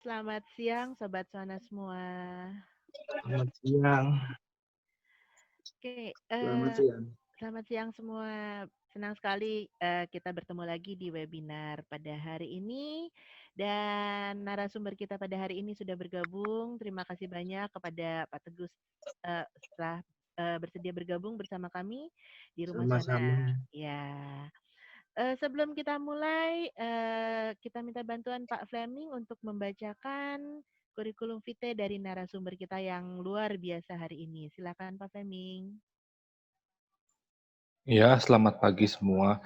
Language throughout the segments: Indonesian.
selamat siang Sobat Sona semua. Selamat siang. Oke, Selamat siang. selamat siang semua. Senang sekali kita bertemu lagi di webinar pada hari ini. Dan narasumber kita pada hari ini sudah bergabung. Terima kasih banyak kepada Pak Teguh setelah bersedia bergabung bersama kami di Rumah Sama-sama. Suana. Ya, sebelum kita mulai, kita minta bantuan Pak Fleming untuk membacakan kurikulum vitae dari narasumber kita yang luar biasa hari ini. Silakan Pak Fleming. Ya, selamat pagi semua.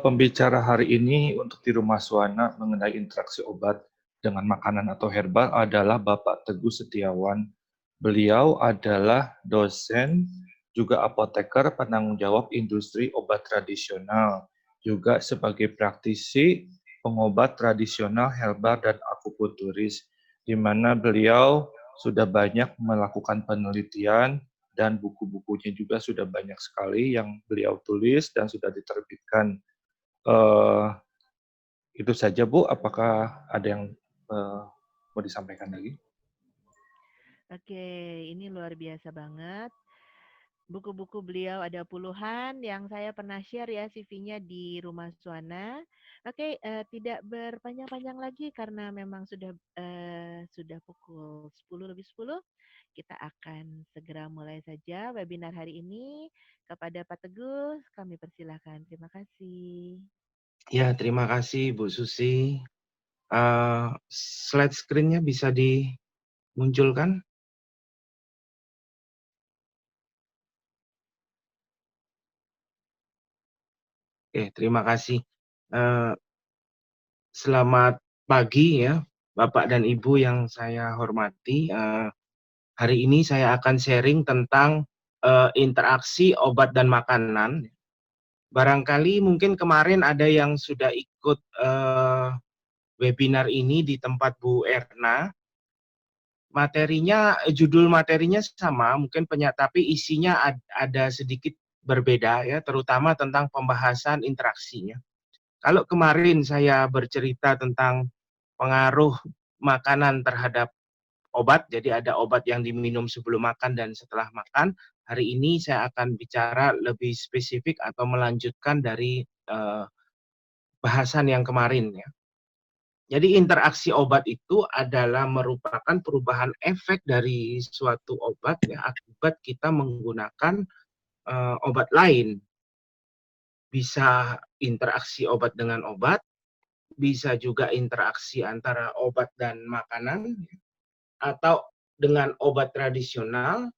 Pembicara hari ini untuk di Rumah Suana mengenai interaksi obat dengan makanan atau herbal adalah Bapak Teguh Setiawan. Beliau adalah dosen, juga apoteker penanggung jawab industri obat tradisional, juga sebagai praktisi pengobat tradisional herbal dan akupunturis, di mana beliau sudah banyak melakukan penelitian dan buku-bukunya juga sudah banyak sekali yang beliau tulis dan sudah diterbitkan. Itu saja Bu, apakah ada yang mau disampaikan lagi? Oke, ini luar biasa banget. Buku-buku beliau ada puluhan yang saya pernah share ya CV-nya di Rumah Suana. Oke, tidak berpanjang-panjang lagi karena memang sudah pukul 10 lebih 10. Kita akan segera mulai saja webinar hari ini. Kepada Pak Teguh, kami persilahkan. Terima kasih. Ya, terima kasih Bu Susi. Slide screen-nya bisa dimunculkan? Oke, terima kasih. Selamat pagi ya, Bapak dan Ibu yang saya hormati. Hari ini saya akan sharing tentang interaksi obat dan makanan. Barangkali mungkin kemarin ada yang sudah ikut webinar ini di tempat Bu Erna. Judul materinya sama, mungkin tapi isinya ada sedikit berbeda ya, terutama tentang pembahasan interaksinya. Kalau kemarin saya bercerita tentang pengaruh makanan terhadap obat, jadi ada obat yang diminum sebelum makan dan setelah makan. Hari ini saya akan bicara lebih spesifik atau melanjutkan dari bahasan yang kemarin ya. Jadi interaksi obat itu adalah merupakan perubahan efek dari suatu obat ya akibat kita menggunakan obat lain. Bisa interaksi obat dengan obat, bisa juga interaksi antara obat dan makanan, atau dengan obat tradisional,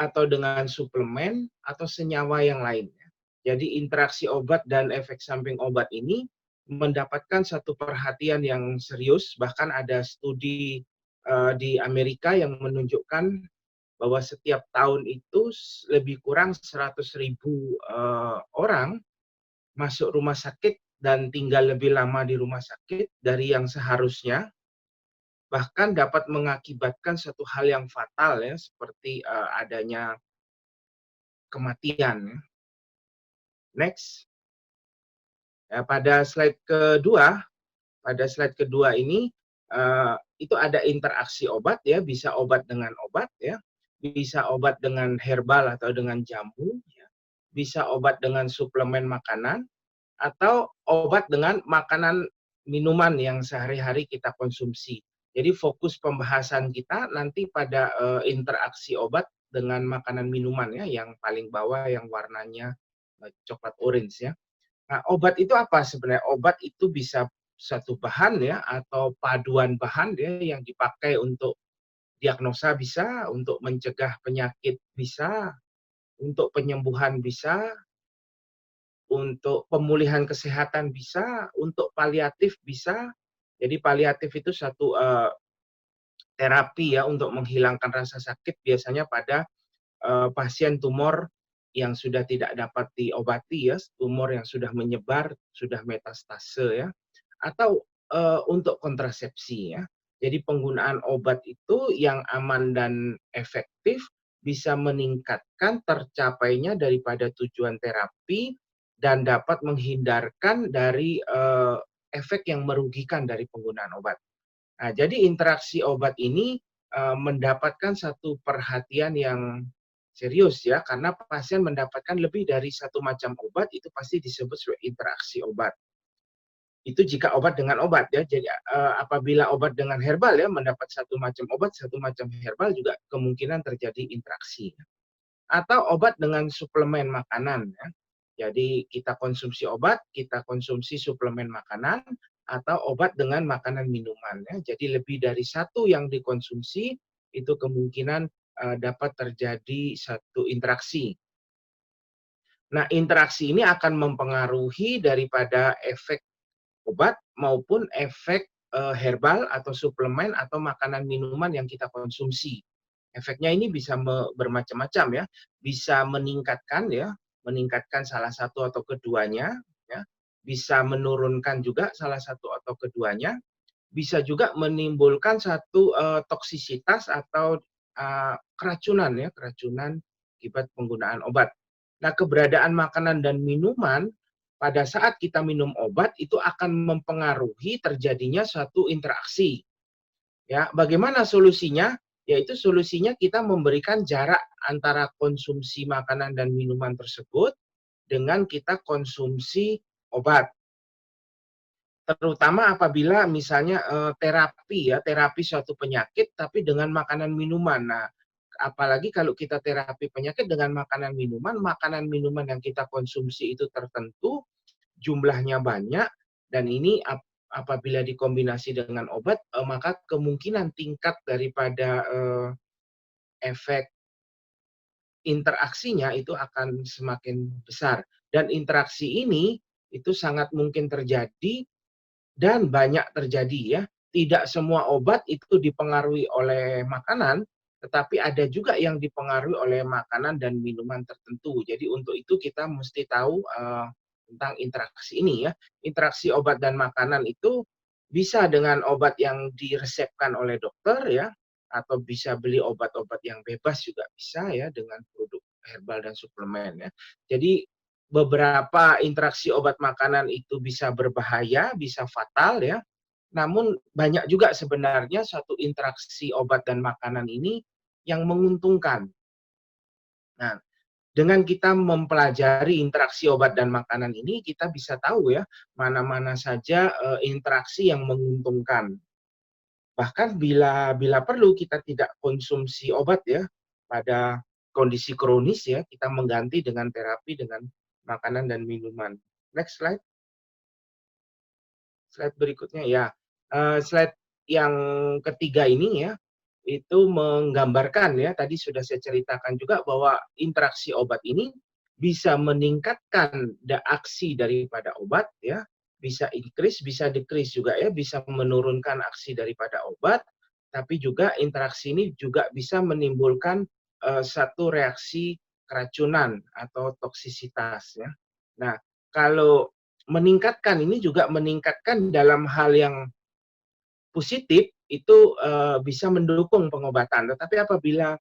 atau dengan suplemen, atau senyawa yang lainnya. Jadi interaksi obat dan efek samping obat ini mendapatkan satu perhatian yang serius, bahkan ada studi di Amerika yang menunjukkan bahwa setiap tahun itu lebih kurang 100.000 orang masuk rumah sakit dan tinggal lebih lama di rumah sakit dari yang seharusnya, bahkan dapat mengakibatkan satu hal yang fatal ya, seperti adanya kematian. Next. Ya, pada slide kedua ini itu ada interaksi obat ya, bisa obat dengan obat ya, bisa obat dengan herbal atau dengan jamu ya, bisa obat dengan suplemen makanan, atau obat dengan makanan minuman yang sehari-hari kita konsumsi. Jadi fokus pembahasan kita nanti pada interaksi obat dengan makanan minuman ya, yang paling bawah yang warnanya coklat orange ya. Nah, obat itu apa sebenarnya? Obat itu bisa satu bahan ya atau paduan bahan ya yang dipakai untuk diagnosa bisa, untuk mencegah penyakit bisa, untuk penyembuhan bisa, untuk pemulihan kesehatan bisa, untuk paliatif bisa. Jadi paliatif itu satu terapi ya untuk menghilangkan rasa sakit biasanya pada pasien tumor yang sudah tidak dapat diobati ya, tumor yang sudah menyebar, sudah metastase ya, atau untuk kontrasepsi ya. Jadi penggunaan obat itu yang aman dan efektif bisa meningkatkan tercapainya daripada tujuan terapi dan dapat menghindarkan dari efek yang merugikan dari penggunaan obat. Nah, jadi interaksi obat ini mendapatkan satu perhatian yang serius ya, karena pasien mendapatkan lebih dari satu macam obat, itu pasti disebut sebagai interaksi obat. Itu jika obat dengan obat ya. Jadi apabila obat dengan herbal ya, mendapat satu macam obat, satu macam herbal juga kemungkinan terjadi interaksi. Atau obat dengan suplemen makanan ya. Jadi kita konsumsi obat, kita konsumsi suplemen makanan, atau obat dengan makanan minuman ya. Jadi lebih dari satu yang dikonsumsi itu kemungkinan dapat terjadi satu interaksi. Nah, interaksi ini akan mempengaruhi daripada efek obat maupun efek herbal atau suplemen atau makanan minuman yang kita konsumsi. Efeknya ini bisa bermacam-macam ya, bisa meningkatkan ya, meningkatkan salah satu atau keduanya ya, bisa menurunkan juga salah satu atau keduanya, bisa juga menimbulkan satu toksisitas atau keracunan ya, keracunan akibat penggunaan obat. Nah, keberadaan makanan dan minuman pada saat kita minum obat itu akan mempengaruhi terjadinya suatu interaksi. Ya, bagaimana solusinya? Yaitu solusinya kita memberikan jarak antara konsumsi makanan dan minuman tersebut dengan kita konsumsi obat. Terutama apabila misalnya terapi suatu penyakit tapi dengan makanan minuman. Nah, apalagi kalau kita terapi penyakit dengan makanan minuman yang kita konsumsi itu tertentu, jumlahnya banyak, dan ini apabila dikombinasi dengan obat, maka kemungkinan tingkat daripada efek interaksinya itu akan semakin besar. Dan interaksi ini itu sangat mungkin terjadi dan banyak terjadi ya. Tidak semua obat itu dipengaruhi oleh makanan, tetapi ada juga yang dipengaruhi oleh makanan dan minuman tertentu. Jadi untuk itu kita mesti tahu tentang interaksi ini ya. Interaksi obat dan makanan itu bisa dengan obat yang diresepkan oleh dokter ya, atau bisa beli obat-obat yang bebas juga bisa ya dengan produk herbal dan suplemen ya. Jadi beberapa interaksi obat makanan itu bisa berbahaya, bisa fatal ya. Namun banyak juga sebenarnya suatu interaksi obat dan makanan ini yang menguntungkan. Nah, dengan kita mempelajari interaksi obat dan makanan ini, kita bisa tahu ya, mana-mana saja interaksi yang menguntungkan. Bahkan bila perlu kita tidak konsumsi obat ya, pada kondisi kronis ya, kita mengganti dengan terapi dengan makanan dan minuman. Next slide. Slide berikutnya ya. Slide yang ketiga ini ya, itu menggambarkan ya, tadi sudah saya ceritakan juga bahwa interaksi obat ini bisa meningkatkan aksi daripada obat ya, bisa increase, bisa decrease juga ya, bisa menurunkan aksi daripada obat, tapi juga interaksi ini juga bisa menimbulkan satu reaksi keracunan atau toksisitas ya. Nah, kalau meningkatkan ini juga meningkatkan dalam hal yang positif itu bisa mendukung pengobatan. Tetapi apabila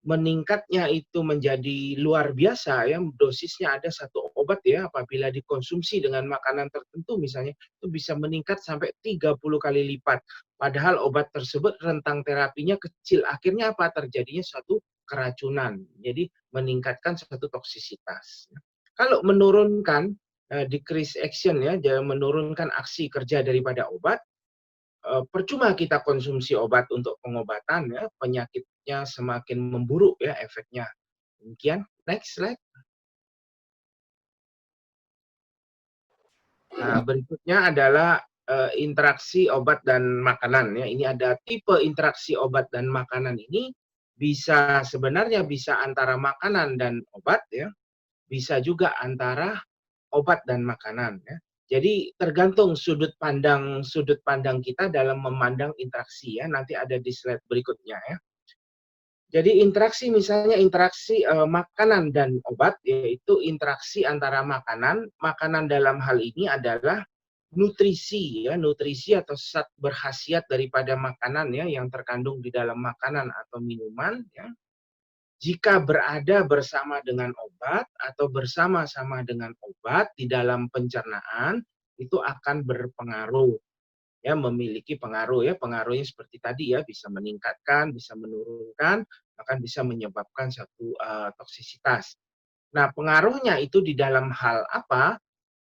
meningkatnya itu menjadi luar biasa ya, dosisnya ada satu obat ya, apabila dikonsumsi dengan makanan tertentu misalnya, itu bisa meningkat sampai 30 kali lipat. Padahal obat tersebut rentang terapinya kecil. Akhirnya apa? Terjadinya suatu keracunan. Jadi meningkatkan suatu toksisitas. Kalau menurunkan decrease action ya, menurunkan aksi kerja daripada obat, percuma kita konsumsi obat untuk pengobatan ya, penyakitnya semakin memburuk ya efeknya. Demikian, next slide. Nah, berikutnya adalah interaksi obat dan makanan ya. Ini ada tipe interaksi obat dan makanan ini sebenarnya bisa antara makanan dan obat ya, bisa juga antara obat dan makanan ya. Jadi tergantung sudut pandang kita dalam memandang interaksi ya. Nanti ada di slide berikutnya ya. Jadi interaksi misalnya interaksi makanan dan obat, yaitu interaksi antara makanan dalam hal ini adalah nutrisi ya, nutrisi atau zat berkhasiat daripada makanan ya yang terkandung di dalam makanan atau minuman ya. Jika berada bersama dengan obat atau bersama-sama dengan obat di dalam pencernaan, itu akan berpengaruh. ya memiliki pengaruh ya. Pengaruhnya seperti tadi ya, bisa meningkatkan, bisa menurunkan, bahkan bisa menyebabkan satu toksisitas. Nah, pengaruhnya itu di dalam hal apa?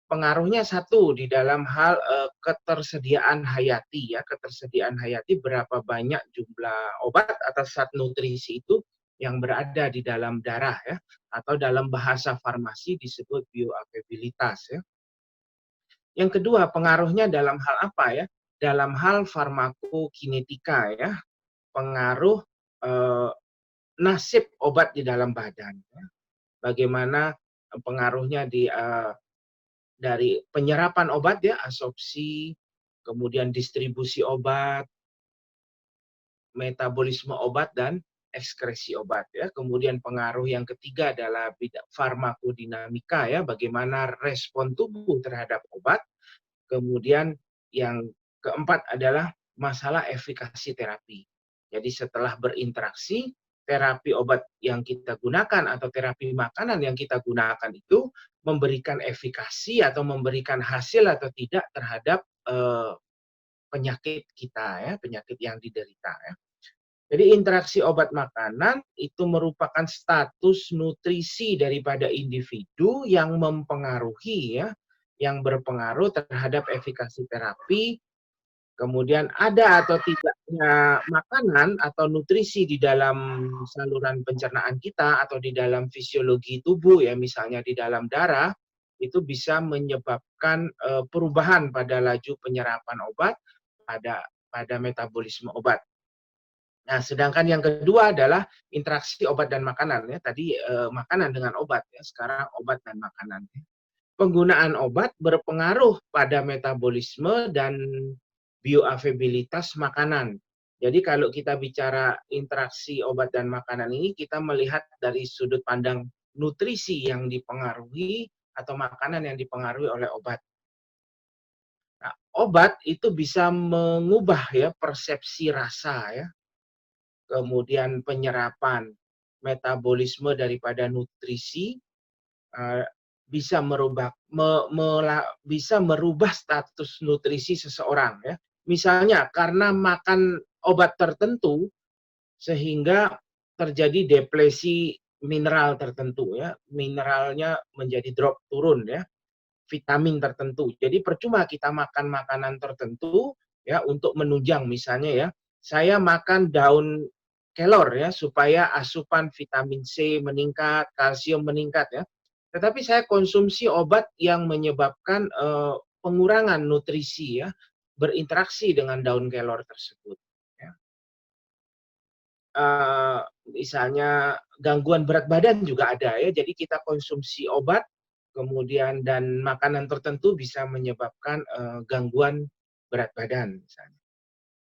Pengaruhnya satu di dalam hal ketersediaan hayati ya, ketersediaan hayati berapa banyak jumlah obat atau zat nutrisi itu yang berada di dalam darah ya, atau dalam bahasa farmasi disebut bioavailabilitas ya. Yang kedua, pengaruhnya dalam hal apa ya? Dalam hal farmakokinetika ya, pengaruh eh, nasib obat di dalam badan ya. Bagaimana pengaruhnya dari penyerapan obat ya, absorpsi, kemudian distribusi obat, metabolisme obat, dan ekskresi obat ya. Kemudian pengaruh yang ketiga adalah farmakodinamika ya, bagaimana respon tubuh terhadap obat. Kemudian yang keempat adalah masalah efikasi terapi. Jadi setelah berinteraksi, terapi obat yang kita gunakan atau terapi makanan yang kita gunakan itu memberikan efikasi atau memberikan hasil atau tidak terhadap penyakit kita ya, penyakit yang diderita ya. Jadi interaksi obat makanan itu merupakan status nutrisi daripada individu yang mempengaruhi ya, yang berpengaruh terhadap efikasi terapi. Kemudian ada atau tidaknya makanan atau nutrisi di dalam saluran pencernaan kita atau di dalam fisiologi tubuh ya, misalnya di dalam darah, itu bisa menyebabkan perubahan pada laju penyerapan obat, pada metabolisme obat. Nah, sedangkan yang kedua adalah interaksi obat dan makanan ya. Tadi makanan dengan obat ya, sekarang obat dan makanan. Penggunaan obat berpengaruh pada metabolisme dan bioavailabilitas makanan. Jadi kalau kita bicara interaksi obat dan makanan ini, kita melihat dari sudut pandang nutrisi yang dipengaruhi atau makanan yang dipengaruhi oleh obat. Nah, obat itu bisa mengubah ya persepsi rasa ya, kemudian penyerapan, metabolisme daripada nutrisi, bisa merubah status nutrisi seseorang ya. Misalnya karena makan obat tertentu sehingga terjadi depresi mineral tertentu ya, mineralnya menjadi drop turun ya, vitamin tertentu. Jadi percuma kita makan makanan tertentu ya untuk menunjang, misalnya ya, saya makan daun kelor ya supaya asupan vitamin C meningkat, kalsium meningkat ya. Tetapi saya konsumsi obat yang menyebabkan pengurangan nutrisi ya, berinteraksi dengan daun kelor tersebut. Ya. Misalnya gangguan berat badan juga ada ya. Jadi kita konsumsi obat kemudian dan makanan tertentu bisa menyebabkan gangguan berat badan misalnya.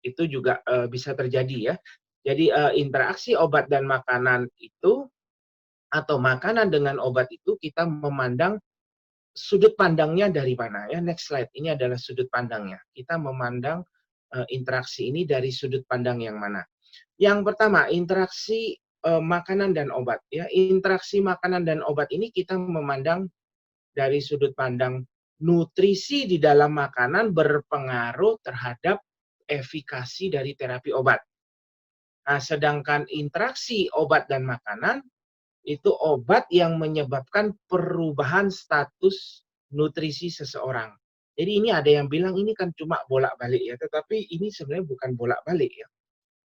Itu juga bisa terjadi ya. Jadi interaksi obat dan makanan itu atau makanan dengan obat itu kita memandang sudut pandangnya dari mana ya. Next slide, ini adalah sudut pandangnya. Kita memandang interaksi ini dari sudut pandang yang mana. Yang pertama, interaksi makanan dan obat ya. Interaksi makanan dan obat ini kita memandang dari sudut pandang nutrisi di dalam makanan berpengaruh terhadap efikasi dari terapi obat. Nah, sedangkan interaksi obat dan makanan itu obat yang menyebabkan perubahan status nutrisi seseorang. Jadi ini ada yang bilang ini kan cuma bolak-balik ya, tetapi ini sebenarnya bukan bolak-balik ya.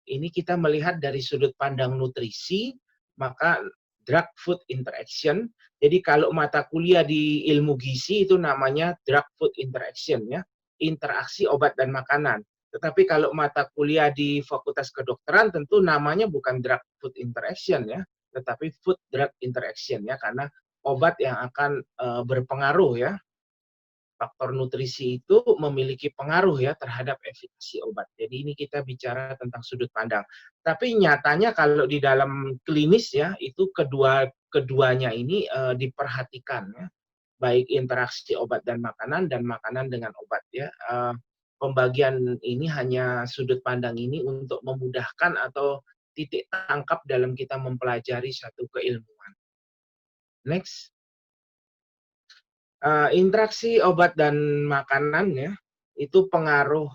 Ini kita melihat dari sudut pandang nutrisi, maka drug food interaction. Jadi kalau mata kuliah di ilmu gizi itu namanya drug food interaction ya, interaksi obat dan makanan. Tetapi kalau mata kuliah di Fakultas Kedokteran tentu namanya bukan drug food interaction ya, tetapi food drug interaction ya, karena obat yang akan berpengaruh ya. Faktor nutrisi itu memiliki pengaruh ya terhadap efikasi obat. Jadi ini kita bicara tentang sudut pandang. Tapi nyatanya kalau di dalam klinis ya, itu keduanya ini diperhatikan ya. Baik interaksi obat dan makanan dengan obat ya. Pembagian ini hanya sudut pandang ini untuk memudahkan atau titik tangkap dalam kita mempelajari satu keilmuan. Next. Interaksi obat dan makanan ya, itu pengaruh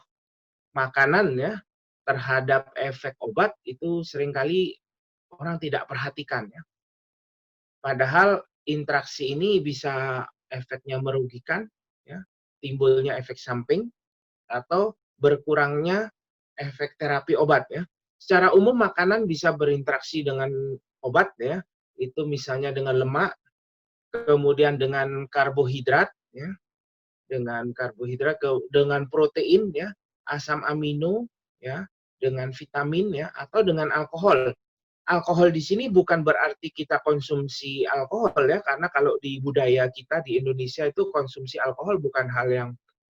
makanan ya terhadap efek obat itu seringkali orang tidak perhatikan ya. Padahal interaksi ini bisa efeknya merugikan ya, timbulnya efek samping atau berkurangnya efek terapi obat ya. Secara umum makanan bisa berinteraksi dengan obat ya, itu misalnya dengan lemak, kemudian dengan karbohidrat ya, dengan protein ya, asam amino ya, dengan vitamin ya, atau dengan alkohol. Alkohol di sini bukan berarti kita konsumsi alkohol ya, karena kalau di budaya kita di Indonesia itu konsumsi alkohol bukan hal yang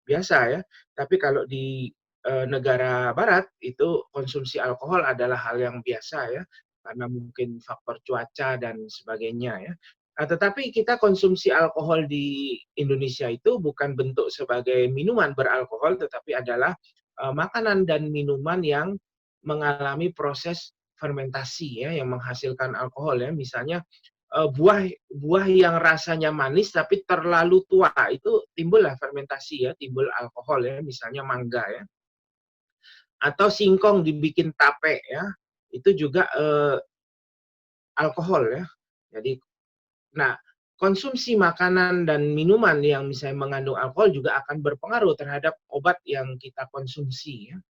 biasa ya. Tapi kalau di negara barat itu konsumsi alkohol adalah hal yang biasa ya, karena mungkin faktor cuaca dan sebagainya ya. Nah, tetapi kita konsumsi alkohol di Indonesia itu bukan bentuk sebagai minuman beralkohol, tetapi adalah makanan dan minuman yang mengalami proses fermentasi ya, yang menghasilkan alkohol ya. Misalnya buah yang rasanya manis tapi terlalu tua, itu timbullah fermentasi ya, timbul alkohol ya, misalnya mangga ya. Atau singkong dibikin tape ya, itu juga alkohol ya. Jadi, nah, konsumsi makanan dan minuman yang misalnya mengandung alkohol juga akan berpengaruh terhadap obat yang kita konsumsi ya.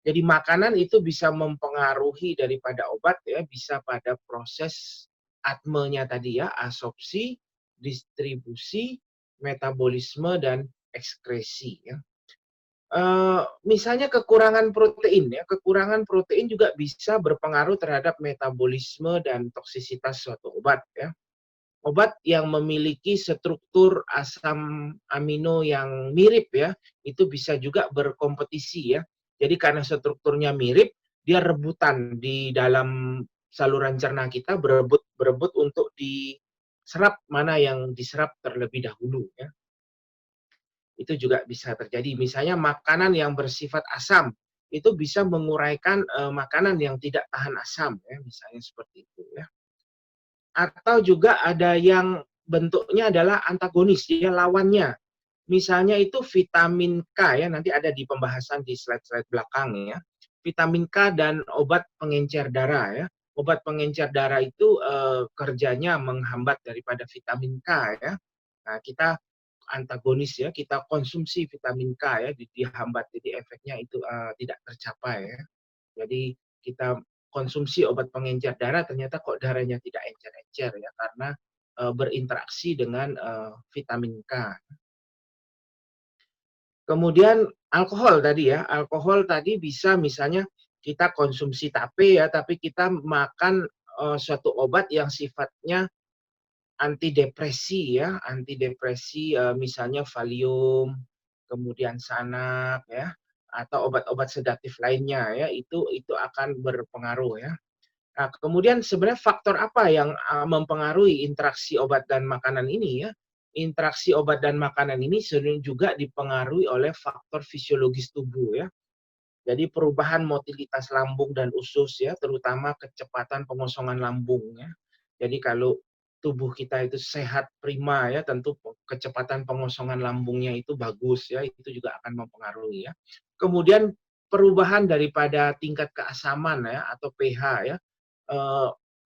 Jadi makanan itu bisa mempengaruhi daripada obat ya, bisa pada proses atmenya tadi ya, absorpsi, distribusi, metabolisme, dan ekskresi ya. Misalnya kekurangan protein ya, kekurangan protein juga bisa berpengaruh terhadap metabolisme dan toksisitas suatu obat ya. Obat yang memiliki struktur asam amino yang mirip ya, itu bisa juga berkompetisi ya. Jadi karena strukturnya mirip, dia rebutan di dalam saluran cerna kita, berebut untuk diserap, mana yang diserap terlebih dahulu ya. Itu juga bisa terjadi. Misalnya makanan yang bersifat asam, itu bisa menguraikan makanan yang tidak tahan asam ya, misalnya seperti itu ya. Atau juga ada yang bentuknya adalah antagonis, dia lawannya. Misalnya itu vitamin K ya, nanti ada di pembahasan di slide-slide belakang ya. Vitamin K dan obat pengencer darah ya. Obat pengencer darah itu kerjanya menghambat daripada vitamin K ya. Nah, kita antagonis ya, kita konsumsi vitamin K ya, dihambat, jadi efeknya itu tidak tercapai ya. Jadi kita konsumsi obat pengencer darah, ternyata kok darahnya tidak encer-encer ya, karena berinteraksi dengan vitamin K. Kemudian alkohol tadi ya, alkohol tadi bisa misalnya kita konsumsi tape ya, tapi kita makan suatu obat yang sifatnya antidepresi ya, antidepresi misalnya Valium, kemudian Xanax ya, atau obat-obat sedatif lainnya ya, itu akan berpengaruh ya. Nah, kemudian sebenarnya faktor apa yang mempengaruhi interaksi obat dan makanan ini ya? Interaksi obat dan makanan ini sering juga dipengaruhi oleh faktor fisiologis tubuh ya. Jadi perubahan motilitas lambung dan usus ya, terutama kecepatan pengosongan lambung ya. Jadi kalau tubuh kita itu sehat prima ya, tentu kecepatan pengosongan lambungnya itu bagus ya, itu juga akan mempengaruhi ya. Kemudian perubahan daripada tingkat keasaman ya atau pH ya,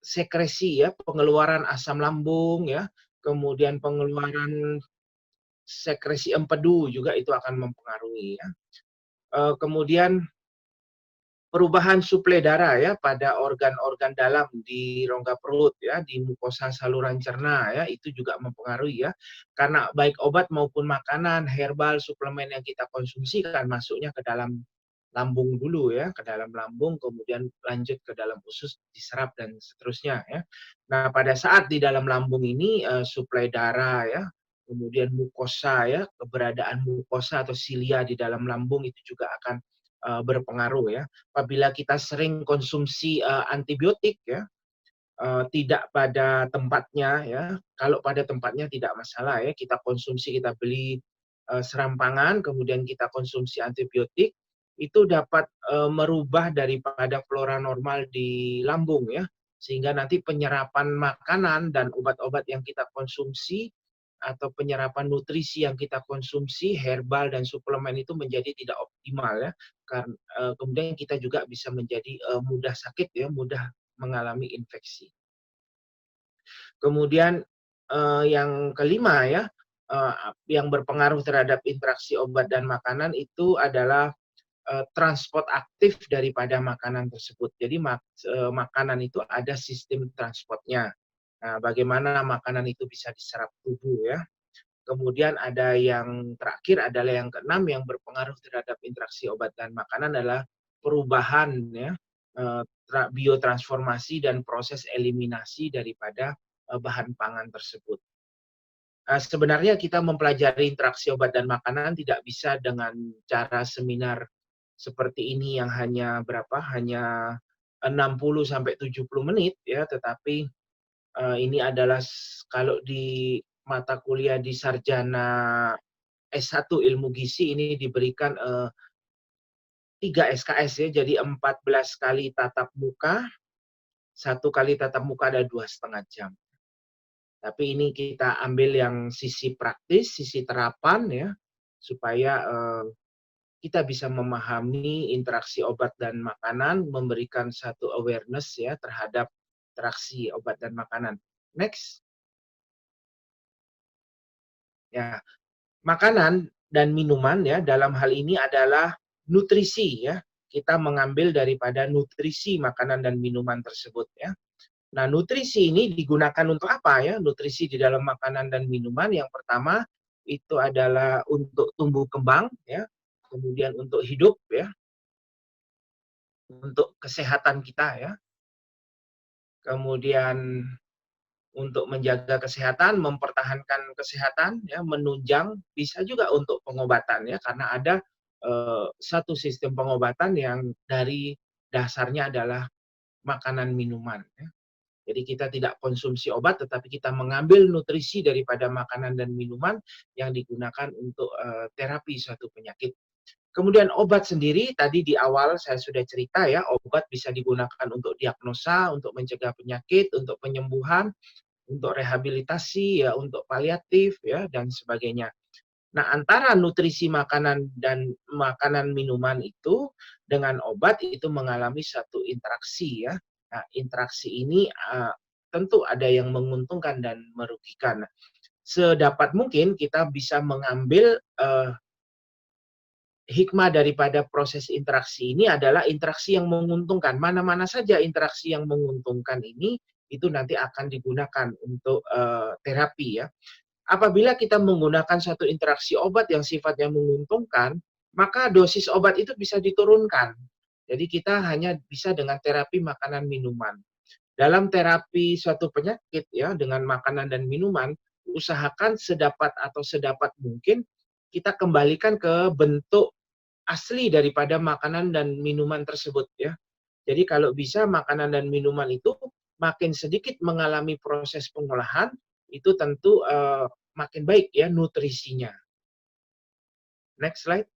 sekresi ya, pengeluaran asam lambung ya, kemudian pengeluaran sekresi empedu juga itu akan mempengaruhi ya. Kemudian perubahan suplai darah ya pada organ-organ dalam di rongga perut ya, di mukosa saluran cerna ya, itu juga mempengaruhi ya. Karena baik obat maupun makanan, herbal, suplemen yang kita konsumsi kan masuknya ke dalam lambung dulu ya, ke dalam lambung, kemudian lanjut ke dalam usus, diserap dan seterusnya ya. Nah, pada saat di dalam lambung ini suplai darah ya, kemudian mukosa ya, keberadaan mukosa atau silia di dalam lambung itu juga akan berpengaruh ya. Apabila kita sering konsumsi antibiotik ya, tidak pada tempatnya ya. Kalau pada tempatnya tidak masalah ya, kita konsumsi, kita beli serampangan, kemudian kita konsumsi antibiotik, itu dapat merubah daripada flora normal di lambung ya, sehingga nanti penyerapan makanan dan obat-obat yang kita konsumsi atau penyerapan nutrisi yang kita konsumsi, herbal dan suplemen itu menjadi tidak optimal ya. Karena kemudian kita juga bisa menjadi mudah sakit ya, mudah mengalami infeksi. Kemudian yang kelima ya, yang berpengaruh terhadap interaksi obat dan makanan itu adalah transport aktif daripada makanan tersebut. Jadi makanan itu ada sistem transportnya. Nah, bagaimana makanan itu bisa diserap tubuh ya. Kemudian ada yang terakhir adalah yang keenam yang berpengaruh terhadap interaksi obat dan makanan adalah perubahan ya, biotransformasi dan proses eliminasi daripada bahan pangan tersebut. Sebenarnya kita mempelajari interaksi obat dan makanan tidak bisa dengan cara seminar seperti ini yang hanya hanya 60 sampai 70 menit ya, tetapi ini adalah kalau di mata kuliah di sarjana S1 ilmu gizi ini diberikan 3 SKS ya, jadi 14 kali tatap muka, 1 kali tatap muka ada 2,5 jam. Tapi ini kita ambil yang sisi praktis, sisi terapan ya, supaya kita bisa memahami interaksi obat dan makanan, memberikan satu awareness ya terhadap interaksi obat dan makanan. Next. Ya, makanan dan minuman ya dalam hal ini adalah nutrisi ya. Kita mengambil daripada nutrisi makanan dan minuman tersebut ya. Nah, nutrisi ini digunakan untuk apa ya? Nutrisi di dalam makanan dan minuman yang pertama itu adalah untuk tumbuh kembang ya, kemudian untuk hidup ya, untuk kesehatan kita ya. Kemudian untuk menjaga kesehatan, mempertahankan kesehatan ya, menunjang, bisa juga untuk pengobatan ya, karena ada satu sistem pengobatan yang dari dasarnya adalah makanan minuman ya. Jadi kita tidak konsumsi obat, tetapi kita mengambil nutrisi daripada makanan dan minuman yang digunakan untuk terapi suatu penyakit. Kemudian obat sendiri, tadi di awal saya sudah cerita ya, obat bisa digunakan untuk diagnosa, untuk mencegah penyakit, untuk penyembuhan, untuk rehabilitasi ya, untuk paliatif ya, dan sebagainya. Nah, antara nutrisi makanan dan makanan minuman itu dengan obat itu mengalami satu interaksi ya. Nah, interaksi ini tentu ada yang menguntungkan dan merugikan. Sedapat mungkin kita bisa mengambil hikmah daripada proses interaksi ini adalah interaksi yang menguntungkan. Mana-mana saja interaksi yang menguntungkan ini itu nanti akan digunakan untuk terapi ya. Apabila kita menggunakan satu interaksi obat yang sifatnya menguntungkan, maka dosis obat itu bisa diturunkan. Jadi kita hanya bisa dengan terapi makanan minuman. Dalam terapi suatu penyakit ya dengan makanan dan minuman, usahakan sedapat mungkin kita kembalikan ke bentuk asli daripada makanan dan minuman tersebut ya. Jadi kalau bisa makanan dan minuman itu makin sedikit mengalami proses pengolahan, itu tentu makin baik ya nutrisinya. Next slide.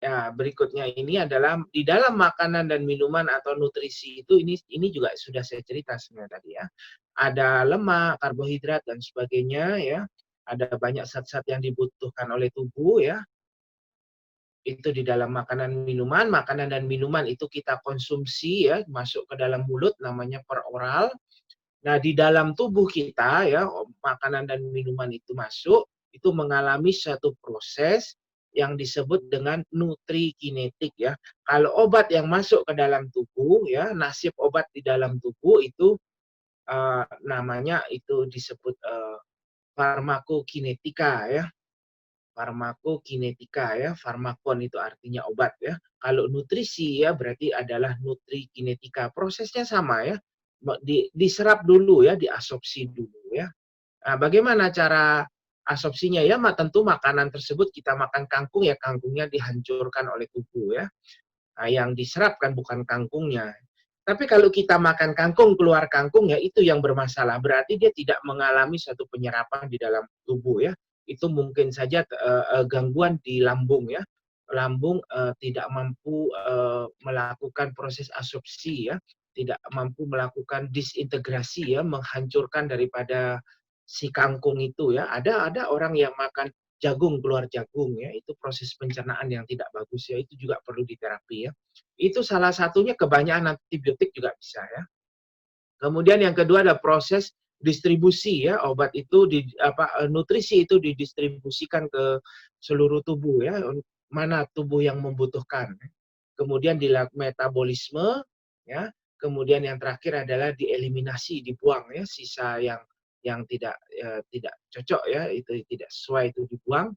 Ya, berikutnya ini adalah di dalam makanan dan minuman atau nutrisi itu ini juga sudah saya cerita sebenarnya tadi ya. Ada lemak, karbohidrat dan sebagainya ya. Ada banyak zat-zat yang dibutuhkan oleh tubuh ya. Itu di dalam makanan dan minuman itu kita konsumsi ya, masuk ke dalam mulut namanya peroral. Nah, di dalam tubuh kita ya, makanan dan minuman itu masuk, itu mengalami satu proses yang disebut dengan nutrikinetik ya. Kalau obat yang masuk ke dalam tubuh ya, nasib obat di dalam tubuh itu namanya itu disebut farmakokinetika ya. Farmakokinetika ya, farmakon itu artinya obat ya. Kalau nutrisi ya berarti adalah nutrikinetika. Prosesnya sama ya. Diserap dulu ya, diabsorpsi dulu ya. Nah, bagaimana cara absorpsinya ya? Tentu makanan tersebut kita makan kangkung ya, kangkungnya dihancurkan oleh tubuh ya. Nah, yang diserap kan bukan kangkungnya. Tapi kalau kita makan kangkung, keluar kangkung ya itu yang bermasalah. Berarti dia tidak mengalami satu penyerapan di dalam tubuh ya. Itu mungkin saja gangguan di lambung ya. Lambung tidak mampu melakukan proses absorpsi ya. tidak mampu melakukan disintegrasi ya, menghancurkan daripada si kangkung itu ya. Ada orang yang makan jagung keluar jagung ya, itu proses pencernaan yang tidak bagus ya, itu juga perlu diterapi ya. Itu salah satunya kebanyakan antibiotik juga bisa ya. Kemudian yang kedua ada proses distribusi ya, obat itu nutrisi itu didistribusikan ke seluruh tubuh ya, mana tubuh yang membutuhkan. Kemudian metabolisme ya, kemudian yang terakhir adalah dieliminasi, dibuang ya, sisa yang tidak cocok ya, itu tidak sesuai itu dibuang.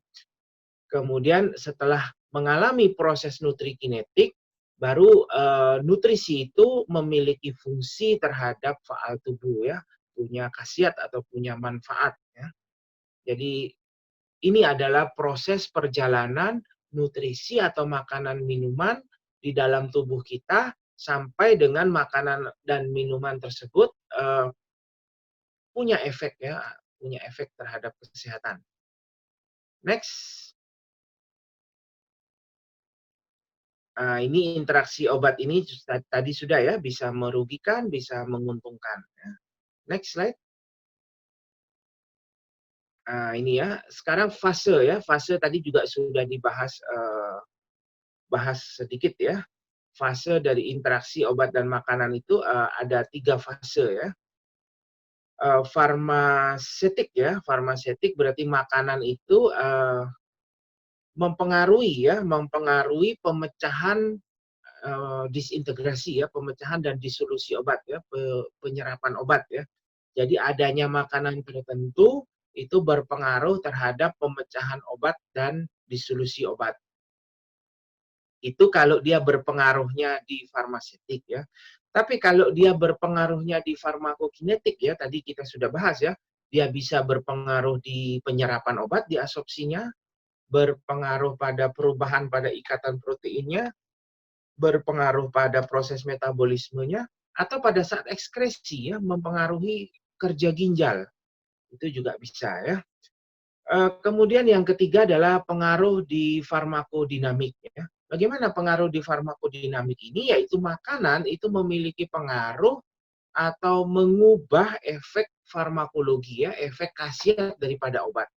Kemudian setelah mengalami proses nutrikinetik, baru nutrisi itu memiliki fungsi terhadap faal tubuh ya, punya khasiat atau punya manfaat ya. Jadi ini adalah proses perjalanan nutrisi atau makanan minuman di dalam tubuh kita sampai dengan makanan dan minuman tersebut punya efek ya, punya efek terhadap kesehatan. Next. Ini interaksi obat ini tadi sudah ya, bisa merugikan, bisa menguntungkan. Ya. Next slide. Ini ya, sekarang fase ya, fase tadi juga sudah dibahas bahas sedikit ya. Fase dari interaksi obat dan makanan itu ada 3 fase ya. Farmasetik ya, farmasetik berarti makanan itu mempengaruhi pemecahan disintegrasi ya, pemecahan dan disolusi obat ya, penyerapan obat ya. Jadi adanya makanan tertentu itu berpengaruh terhadap pemecahan obat dan disolusi obat. Itu kalau dia berpengaruhnya di farmasetik ya. Tapi kalau dia berpengaruhnya di farmakokinetik ya, tadi kita sudah bahas ya, dia bisa berpengaruh di penyerapan obat, di absorpsinya, berpengaruh pada perubahan pada ikatan proteinnya, berpengaruh pada proses metabolismenya, atau pada saat ekskresi ya, mempengaruhi kerja ginjal. Itu juga bisa ya. Kemudian yang ketiga adalah pengaruh di farmakodinamik ya. Bagaimana pengaruh di farmakodinamik ini? Yaitu makanan itu memiliki pengaruh atau mengubah efek farmakologi ya, efek khasiat daripada obat.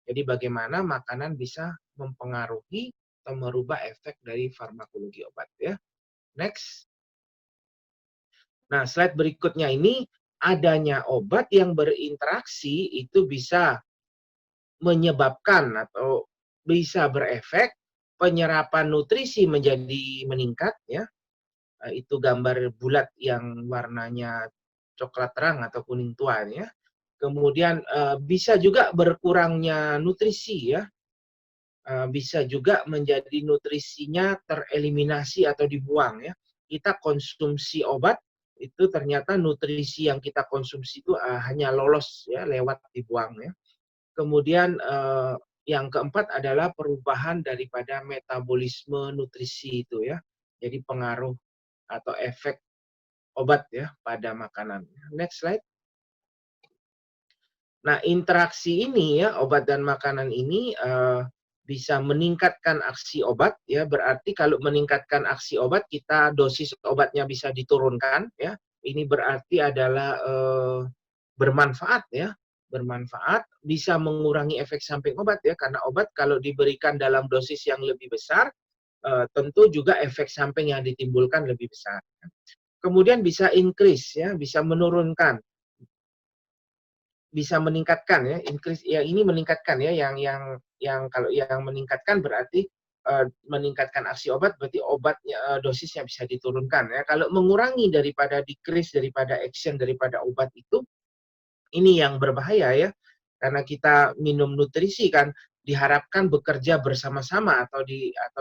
Jadi bagaimana makanan bisa mempengaruhi atau merubah efek dari farmakologi obat ya. Next. Nah, slide berikutnya ini adanya obat yang berinteraksi itu bisa menyebabkan atau bisa berefek penyerapan nutrisi menjadi meningkat ya. Itu gambar bulat yang warnanya coklat terang atau kuning tua ya. Kemudian bisa juga berkurangnya nutrisi ya. Bisa juga menjadi nutrisinya tereliminasi atau dibuang ya. Kita konsumsi obat itu ternyata nutrisi yang kita konsumsi itu hanya lolos ya, lewat dibuang ya. Kemudian yang keempat adalah perubahan daripada metabolisme nutrisi itu ya. Jadi pengaruh atau efek obat ya pada makanan. Next slide. Nah, interaksi ini ya, obat dan makanan ini bisa meningkatkan aksi obat ya. Berarti kalau meningkatkan aksi obat, kita dosis obatnya bisa diturunkan ya. Ini berarti adalah bermanfaat ya. Bermanfaat, bisa mengurangi efek samping obat ya, karena obat kalau diberikan dalam dosis yang lebih besar, tentu juga efek samping yang ditimbulkan lebih besar. Kemudian bisa increase ya, bisa menurunkan, bisa meningkatkan ya, increase ya, ini meningkatkan ya, yang kalau yang meningkatkan berarti meningkatkan aksi obat, berarti obatnya dosisnya bisa diturunkan ya. Kalau mengurangi daripada decrease daripada action daripada obat itu, ini yang berbahaya ya, karena kita minum nutrisi kan diharapkan bekerja bersama-sama atau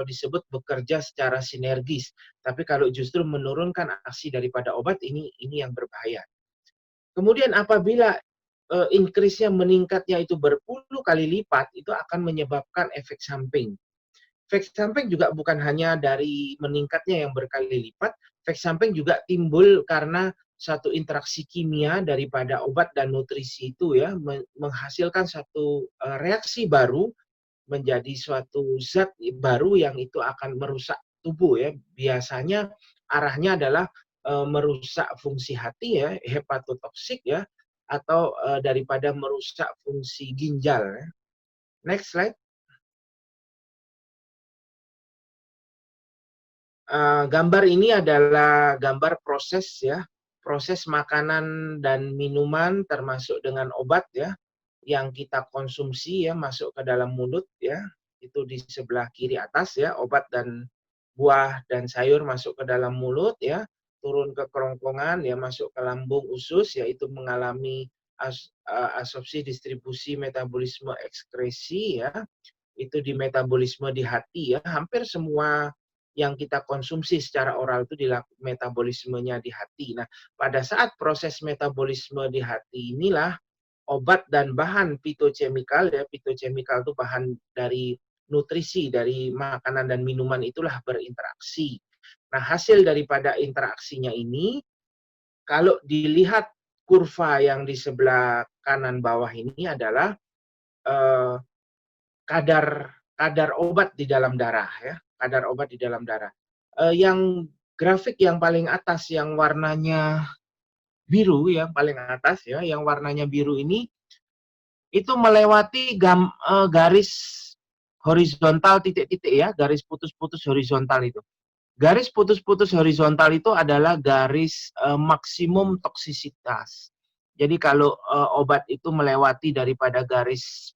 disebut bekerja secara sinergis. Tapi kalau justru menurunkan aksi daripada obat, ini yang berbahaya. Kemudian apabila increase-nya meningkatnya itu berpuluh kali lipat, itu akan menyebabkan efek samping. Efek samping juga bukan hanya dari meningkatnya yang berkali lipat, efek samping juga timbul karena satu interaksi kimia daripada obat dan nutrisi itu ya, menghasilkan satu reaksi baru menjadi suatu zat baru yang itu akan merusak tubuh ya. Biasanya arahnya adalah merusak fungsi hati ya, hepatotoksik ya, atau daripada merusak fungsi ginjal ya. Next slide. Gambar ini adalah gambar proses ya, proses makanan dan minuman termasuk dengan obat ya, yang kita konsumsi ya masuk ke dalam mulut ya, itu di sebelah kiri atas ya, obat dan buah dan sayur masuk ke dalam mulut ya, turun ke kerongkongan ya, masuk ke lambung usus ya, itu mengalami absorpsi, distribusi, metabolisme, ekskresi ya, itu di metabolisme di hati ya, hampir semua yang kita konsumsi secara oral itu metabolismenya di hati. Nah, pada saat proses metabolisme di hati inilah obat dan bahan fitokimikal ya, fitokimikal itu bahan dari nutrisi dari makanan dan minuman itulah berinteraksi. Nah, hasil daripada interaksinya ini kalau dilihat kurva yang di sebelah kanan bawah ini adalah kadar obat di dalam darah ya, kadar obat di dalam darah. Yang grafik yang paling atas yang warnanya biru yang paling atas ya, yang warnanya biru ini itu melewati garis horizontal titik-titik ya, garis putus-putus horizontal itu. Garis putus-putus horizontal itu adalah garis maksimum toksisitas. Jadi kalau obat itu melewati daripada garis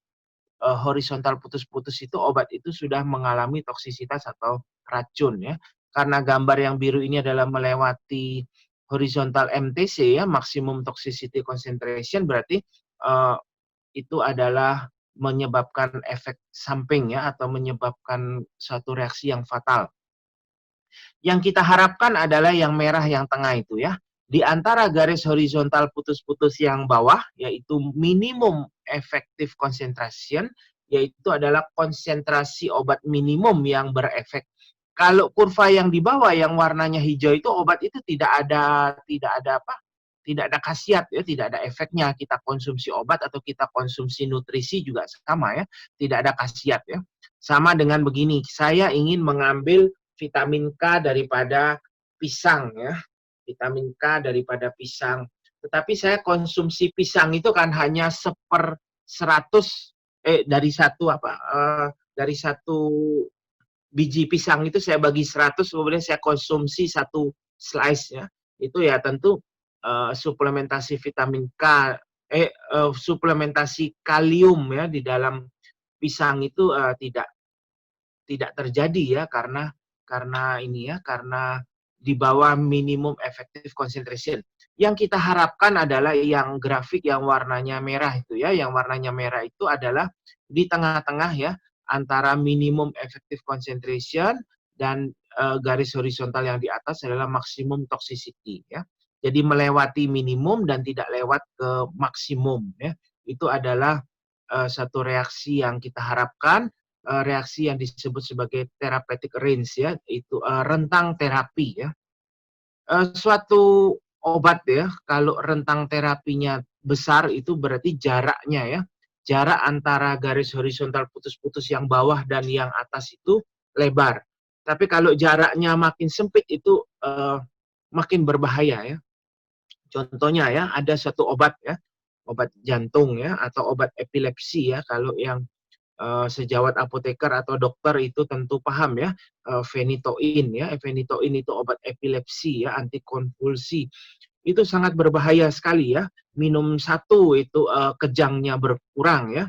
horizontal putus-putus itu, obat itu sudah mengalami toksisitas atau racun ya. Karena gambar yang biru ini adalah melewati horizontal MTC ya, maximum toxicity concentration, berarti itu adalah menyebabkan efek samping ya, atau menyebabkan suatu reaksi yang fatal. Yang kita harapkan adalah yang merah yang tengah itu ya. Di antara garis horizontal putus-putus yang bawah, yaitu minimum effective concentration, yaitu adalah konsentrasi obat minimum yang berefek. Kalau kurva yang di bawah yang warnanya hijau itu, obat itu tidak ada khasiat ya, tidak ada efeknya. Kita konsumsi obat atau kita konsumsi nutrisi juga sama ya, tidak ada khasiat ya. Sama dengan begini, saya ingin mengambil vitamin K daripada pisang ya, vitamin K daripada pisang. Tetapi saya konsumsi pisang itu kan hanya 1/100 dari satu biji pisang itu saya bagi 100, kemudian saya konsumsi satu slice ya. Itu ya tentu suplementasi vitamin K, suplementasi kalium ya di dalam pisang itu tidak terjadi ya, karena ini ya, karena di bawah minimum effective concentration. Yang kita harapkan adalah yang grafik yang warnanya merah itu ya, yang warnanya merah itu adalah di tengah-tengah ya, antara minimum effective concentration dan garis horizontal yang di atas adalah maksimum toxicity ya. Jadi melewati minimum dan tidak lewat ke maksimum ya. Itu adalah satu reaksi yang kita harapkan, reaksi yang disebut sebagai therapeutic range ya, itu rentang terapi ya. Suatu obat ya, kalau rentang terapinya besar itu berarti jaraknya ya, jarak antara garis horizontal putus-putus yang bawah dan yang atas itu lebar. Tapi kalau jaraknya makin sempit itu makin berbahaya ya. Contohnya ya, ada satu obat ya, obat jantung ya, atau obat epilepsi ya, kalau yang sejawat apoteker atau dokter itu tentu paham ya, phenytoin ya, phenytoin itu obat epilepsi ya, antikonvulsi. Itu sangat berbahaya sekali ya. Minum 1 itu kejangnya berkurang ya.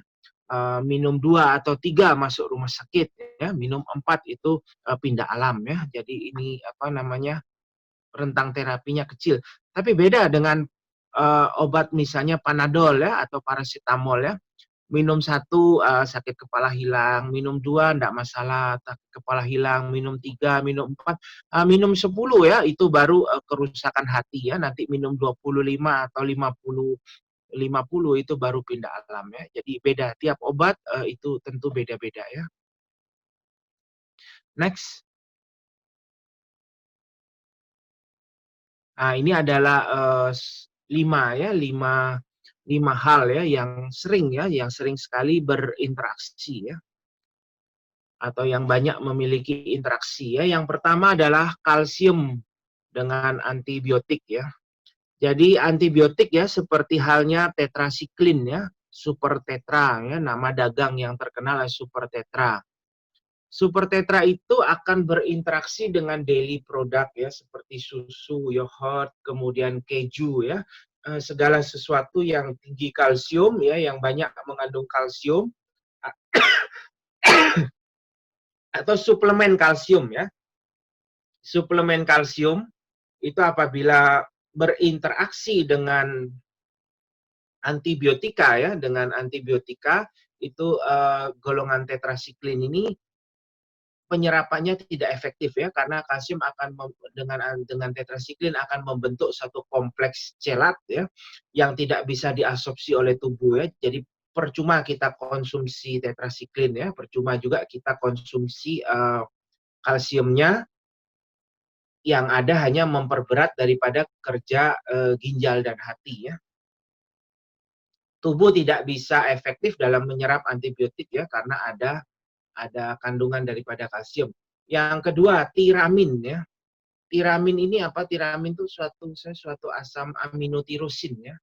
Minum 2 atau 3 masuk rumah sakit ya. Minum 4 itu pindah alam ya. Jadi ini rentang terapinya kecil. Tapi beda dengan obat misalnya Panadol ya, atau paracetamol ya. Minum 1 sakit kepala hilang, minum 2 enggak masalah, sakit kepala hilang, minum 3, minum 4, minum 10 ya, itu baru kerusakan hati ya. Nanti minum 25 atau 50 itu baru pindah alam ya. Jadi beda, tiap obat itu tentu beda-beda ya. Next. Nah, ini adalah 5 hal ya yang sering sekali berinteraksi ya, atau yang banyak memiliki interaksi ya. Yang pertama adalah kalsium dengan antibiotik ya. Jadi antibiotik ya seperti halnya tetrasiklin ya, super tetra ya, nama dagang yang terkenal adalah super tetra. Super tetra itu akan berinteraksi dengan daily product ya, seperti susu, yogurt, kemudian keju ya, segala sesuatu yang tinggi kalsium ya, yang banyak mengandung kalsium atau suplemen kalsium ya. Suplemen kalsium itu apabila berinteraksi dengan antibiotika ya, dengan antibiotika itu golongan tetrasiklin ini penyerapannya tidak efektif ya, karena kalsium akan dengan tetrasiklin akan membentuk satu kompleks chelat ya yang tidak bisa diabsorpsi oleh tubuh ya. Jadi percuma kita konsumsi tetrasiklin ya, percuma juga kita konsumsi kalsiumnya, yang ada hanya memperberat daripada kerja ginjal dan hati ya. Tubuh tidak bisa efektif dalam menyerap antibiotik ya, karena ada kandungan daripada kalsium. Yang kedua, tiramin ya. Tiramin ini apa? Tiramin itu suatu asam amino tirosin ya.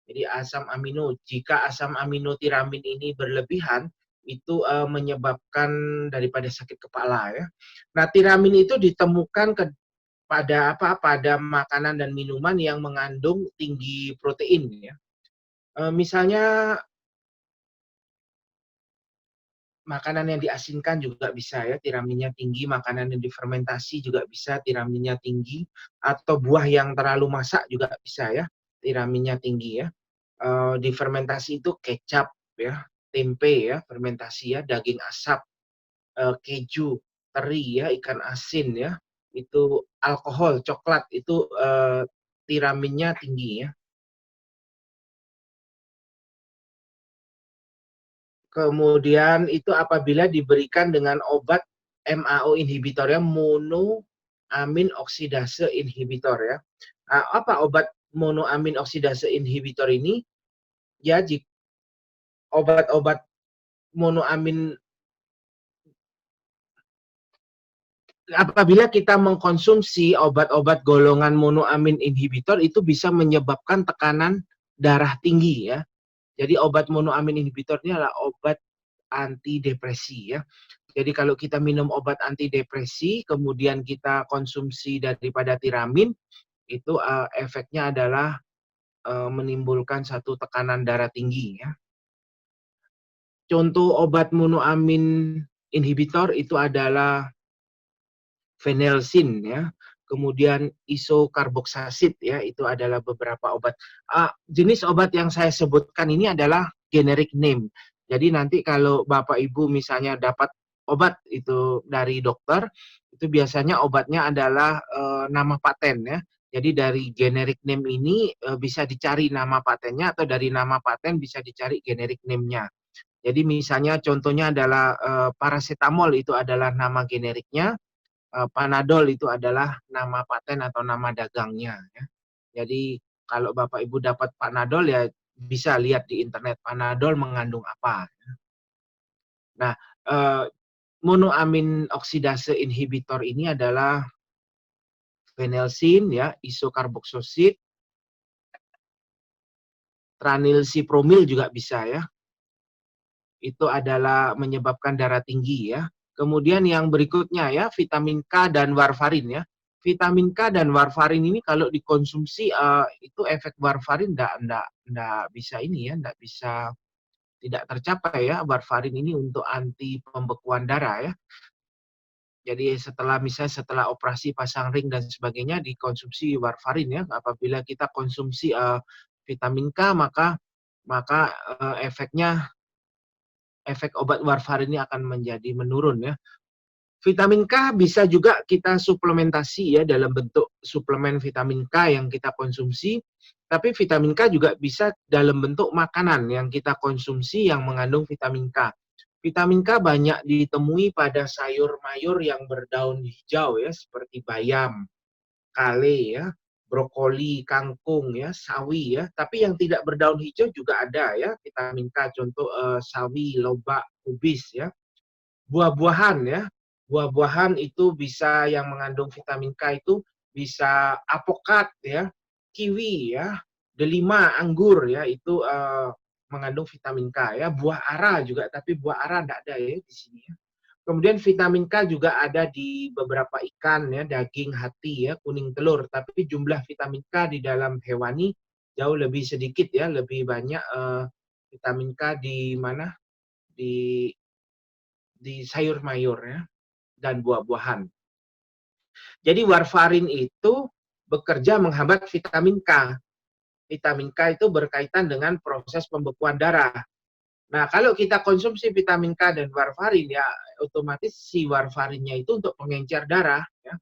Jadi asam amino, jika asam amino tiramin ini berlebihan, itu menyebabkan daripada sakit kepala ya. Nah, tiramin itu ditemukan pada makanan dan minuman yang mengandung tinggi protein ya. Misalnya makanan yang diasinkan juga bisa ya, tiraminnya tinggi, makanan yang difermentasi juga bisa, tiraminnya tinggi, atau buah yang terlalu masak juga bisa ya, tiraminnya tinggi ya. Difermentasi itu kecap ya, tempe ya, fermentasi ya, daging asap, keju, teri ya, ikan asin ya, itu alkohol, coklat, itu tiraminnya tinggi ya. Kemudian itu apabila diberikan dengan obat MAO inhibitor ya, monoamin oksidase inhibitor ya. Nah, apa obat monoamin oksidase inhibitor ini? Ya, obat-obat monoamin, apabila kita mengkonsumsi obat-obat golongan monoamin inhibitor itu bisa menyebabkan tekanan darah tinggi ya. Jadi obat monoamin inhibitor ini adalah obat antidepresi ya. Jadi kalau kita minum obat antidepresi, kemudian kita konsumsi daripada tiramin, itu efeknya adalah menimbulkan satu tekanan darah tinggi ya. Contoh obat monoamin inhibitor itu adalah phenelsin ya, kemudian isokarboksasid ya, itu adalah beberapa obat. Jenis obat yang saya sebutkan ini adalah generic name. Jadi nanti kalau Bapak Ibu misalnya dapat obat itu dari dokter, itu biasanya obatnya adalah nama paten ya. Jadi dari generic name ini bisa dicari nama patennya, atau dari nama paten bisa dicari generic name-nya. Jadi misalnya contohnya adalah paracetamol, itu adalah nama generiknya. Panadol itu adalah nama paten atau nama dagangnya ya. Jadi kalau Bapak Ibu dapat Panadol ya bisa lihat di internet Panadol mengandung apa. Nah, monoamin oksidase inhibitor ini adalah phenelsin ya, isokarboksosid, tranilsipromil juga bisa ya. Itu adalah menyebabkan darah tinggi ya. Kemudian yang berikutnya ya, vitamin K dan warfarin ya. Vitamin K dan warfarin ini kalau dikonsumsi itu efek warfarin enggak bisa ini ya, enggak bisa, tidak tercapai ya warfarin ini untuk anti pembekuan darah ya. Jadi misalnya setelah operasi pasang ring dan sebagainya dikonsumsi warfarin ya. Apabila kita konsumsi vitamin K maka efek obat warfarin ini akan menjadi menurun ya. Vitamin K bisa juga kita suplementasi ya dalam bentuk suplemen vitamin K yang kita konsumsi. Tapi vitamin K juga bisa dalam bentuk makanan yang kita konsumsi yang mengandung vitamin K. Vitamin K banyak ditemui pada sayur mayur yang berdaun hijau ya, seperti bayam, kale ya, brokoli, kangkung ya, sawi ya. Tapi yang tidak berdaun hijau juga ada ya vitamin K, contoh sawi, lobak, kubis ya. Buah-buahan ya. Buah-buahan itu bisa yang mengandung vitamin K itu bisa apokat ya, kiwi ya, delima, anggur ya, itu mengandung vitamin K ya. Buah ara juga, tapi buah ara enggak ada ya di sini ya. Kemudian vitamin K juga ada di beberapa ikan ya, daging, hati ya, kuning telur. Tapi jumlah vitamin K di dalam hewani jauh lebih sedikit ya, lebih banyak vitamin K di mana? Di sayur mayur ya, dan buah-buahan. Jadi warfarin itu bekerja menghambat vitamin K. Vitamin K itu berkaitan dengan proses pembekuan darah. Nah, kalau kita konsumsi vitamin K dan warfarin ya otomatis si warfarinnya itu untuk pengencer darah ya.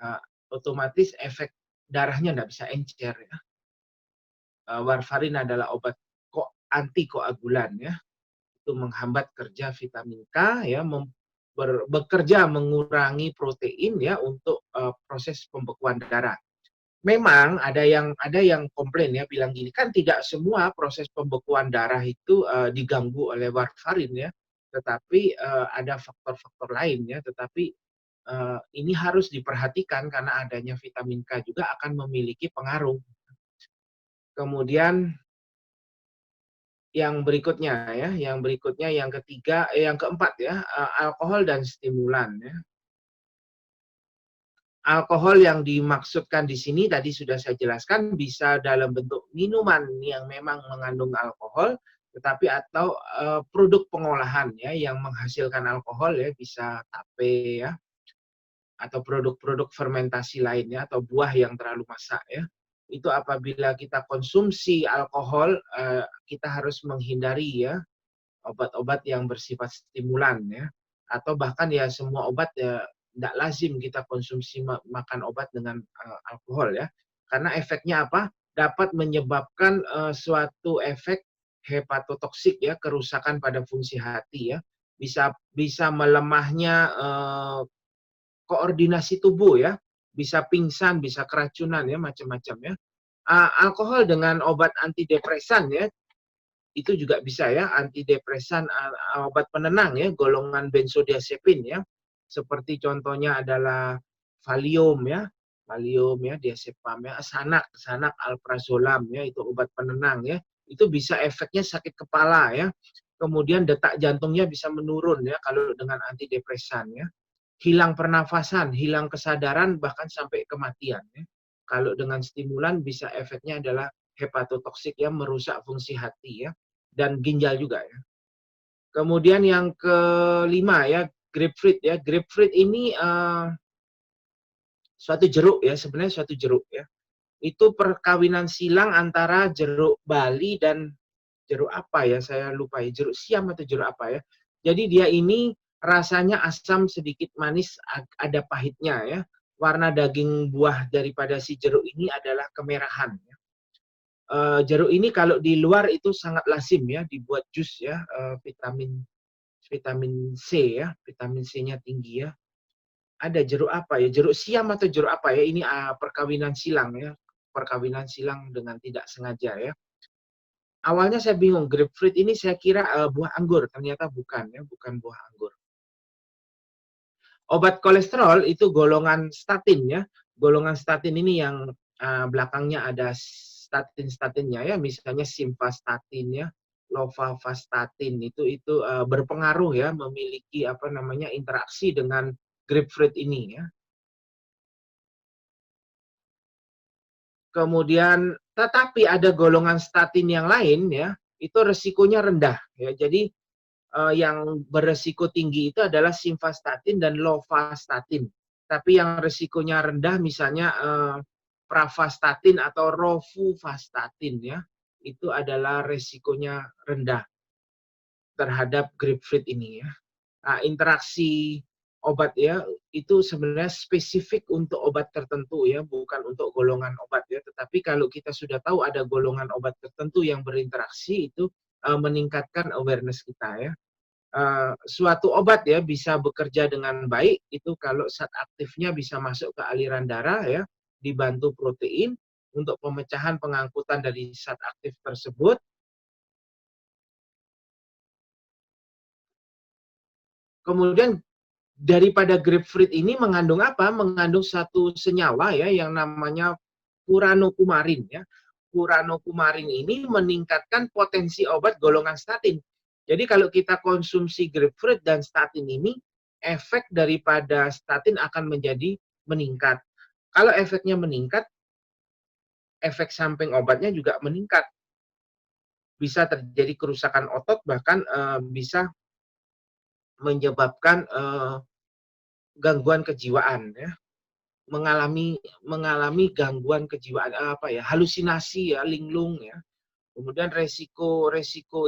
Nah, otomatis efek darahnya nggak bisa encer ya. Warfarin adalah obat antikoagulan ya. Itu menghambat kerja vitamin K ya, bekerja mengurangi protein ya untuk proses pembekuan darah. Memang ada yang komplain ya, bilang gini, kan tidak semua proses pembekuan darah itu diganggu oleh warfarin ya, tetapi ada faktor-faktor lain ya, tetapi ini harus diperhatikan karena adanya vitamin K juga akan memiliki pengaruh. Kemudian yang berikutnya ya, yang ketiga, yang keempat ya, alkohol dan stimulan ya. Alkohol yang dimaksudkan di sini tadi sudah saya jelaskan bisa dalam bentuk minuman yang memang mengandung alkohol, tetapi atau produk pengolahan ya yang menghasilkan alkohol ya, bisa tape ya, atau produk-produk fermentasi lainnya atau buah yang terlalu masak ya. Itu apabila kita konsumsi alkohol, kita harus menghindari ya obat-obat yang bersifat stimulan ya, atau bahkan ya semua obat ya tidak lazim kita konsumsi makan obat dengan alkohol ya, karena efeknya apa? Dapat menyebabkan suatu efek hepatotoksik ya, kerusakan pada fungsi hati ya, bisa melemahnya koordinasi tubuh ya, bisa pingsan, bisa keracunan ya, macam-macam ya. Alkohol dengan obat antidepresan ya, itu juga bisa ya, antidepresan, obat penenang ya, golongan benzodiazepin ya. Seperti contohnya adalah Valium ya, diazepam ya, Xanax, alprazolam ya, itu obat penenang ya. Itu bisa efeknya sakit kepala ya. Kemudian detak jantungnya bisa menurun ya kalau dengan antidepresan ya. Hilang pernafasan, hilang kesadaran, bahkan sampai kematian ya. Kalau dengan stimulan bisa efeknya adalah hepatotoksik ya, merusak fungsi hati ya, dan ginjal juga ya. Kemudian yang kelima ya, grapefruit ya. Grapefruit ini suatu jeruk ya, sebenarnya suatu jeruk ya. Itu perkawinan silang antara jeruk Bali dan jeruk apa ya, saya lupa ya, jeruk siam atau jeruk apa ya. Jadi dia ini rasanya asam sedikit manis, ada pahitnya ya. Warna daging buah daripada si jeruk ini adalah kemerahan ya. Jeruk ini kalau di luar itu sangat lazim ya dibuat jus ya, vitamin C ya, vitamin C-nya tinggi ya. Ada jeruk apa ya, jeruk siam atau jeruk apa ya, ini perkawinan silang ya, perkawinan silang dengan tidak sengaja ya. Awalnya saya bingung, grapefruit ini saya kira buah anggur, ternyata bukan ya, bukan buah anggur. Obat kolesterol itu golongan statin ya. Golongan statin ini yang belakangnya ada statin-statinnya ya, misalnya simvastatin ya, lovastatin itu berpengaruh ya, memiliki apa namanya interaksi dengan grapefruit ini ya. Kemudian tetapi ada golongan statin yang lain ya, itu resikonya rendah ya. Jadi yang beresiko tinggi itu adalah simvastatin dan lovastatin. Tapi yang resikonya rendah misalnya pravastatin atau rosuvastatin ya. Itu adalah resikonya rendah terhadap grapefruit ini ya. Nah, interaksi obat ya itu sebenarnya spesifik untuk obat tertentu ya, bukan untuk golongan obat ya. Tetapi kalau kita sudah tahu ada golongan obat tertentu yang berinteraksi, itu meningkatkan awareness kita ya. Suatu obat ya bisa bekerja dengan baik itu kalau zat aktifnya bisa masuk ke aliran darah ya, dibantu protein untuk pemecahan pengangkutan dari zat aktif tersebut. Kemudian daripada grapefruit ini mengandung apa? Mengandung satu senyawa ya yang namanya furanokumarin ya. Furanokumarin ini meningkatkan potensi obat golongan statin. Jadi kalau kita konsumsi grapefruit dan statin ini, efek daripada statin akan menjadi meningkat. Kalau efeknya meningkat, efek samping obatnya juga meningkat. Bisa terjadi kerusakan otot, bahkan bisa menyebabkan gangguan kejiwaan ya. mengalami gangguan kejiwaan halusinasi ya, linglung ya. Kemudian resiko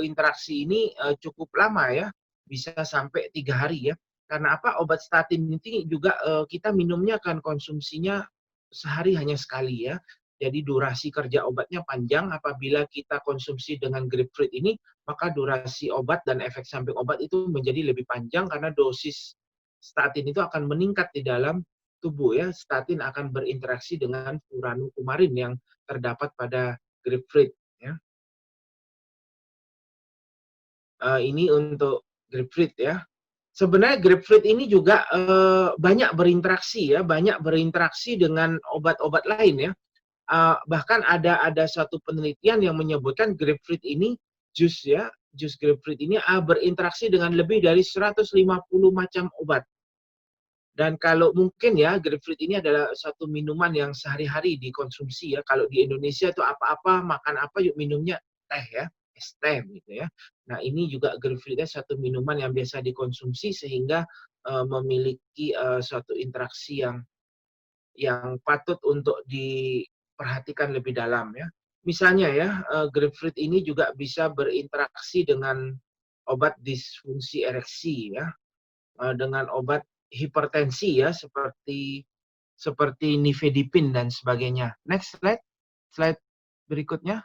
interaksi ini cukup lama ya, bisa sampai 3 hari ya. Karena apa? Obat statin ini juga kita minumnya kan konsumsinya sehari hanya sekali ya. Jadi durasi kerja obatnya panjang. Apabila kita konsumsi dengan grapefruit ini, maka durasi obat dan efek samping obat itu menjadi lebih panjang karena dosis statin itu akan meningkat di dalam tubuh ya. Statin akan berinteraksi dengan furanokumarin yang terdapat pada grapefruit ya. Ini untuk grapefruit ya. Sebenarnya grapefruit ini juga banyak berinteraksi dengan obat-obat lain ya. Bahkan ada suatu penelitian yang menyebutkan grapefruit ini jus grapefruit ini berinteraksi dengan lebih dari 150 macam obat. Dan kalau mungkin ya, grapefruit ini adalah satu minuman yang sehari-hari dikonsumsi ya. Kalau di Indonesia itu apa-apa, makan apa, yuk minumnya teh ya, es teh gitu ya. Nah ini juga grapefruitnya satu minuman yang biasa dikonsumsi sehingga memiliki suatu interaksi yang patut untuk diperhatikan lebih dalam ya. Misalnya ya, grapefruit ini juga bisa berinteraksi dengan obat disfungsi ereksi ya, dengan obat hipertensi ya, seperti nifedipin dan sebagainya. Next slide berikutnya.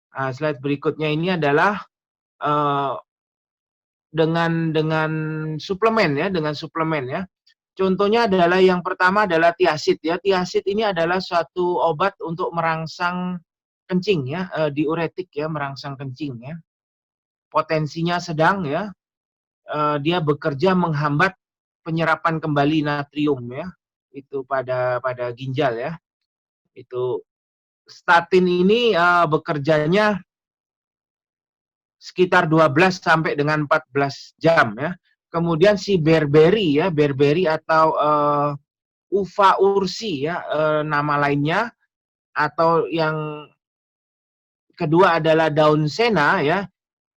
Slide berikutnya ini adalah dengan suplemen ya. Contohnya adalah yang pertama adalah tiasid ya. Tiasid ini adalah suatu obat untuk merangsang kencing ya, diuretik ya, merangsang kencing ya. Potensinya sedang ya. Dia bekerja menghambat penyerapan kembali natrium ya. Itu pada ginjal ya. Itu statin ini bekerjanya sekitar 12 sampai dengan 14 jam ya. Kemudian si berberry ya, berberry atau uva ursi ya, nama lainnya, atau yang kedua adalah daun sena ya.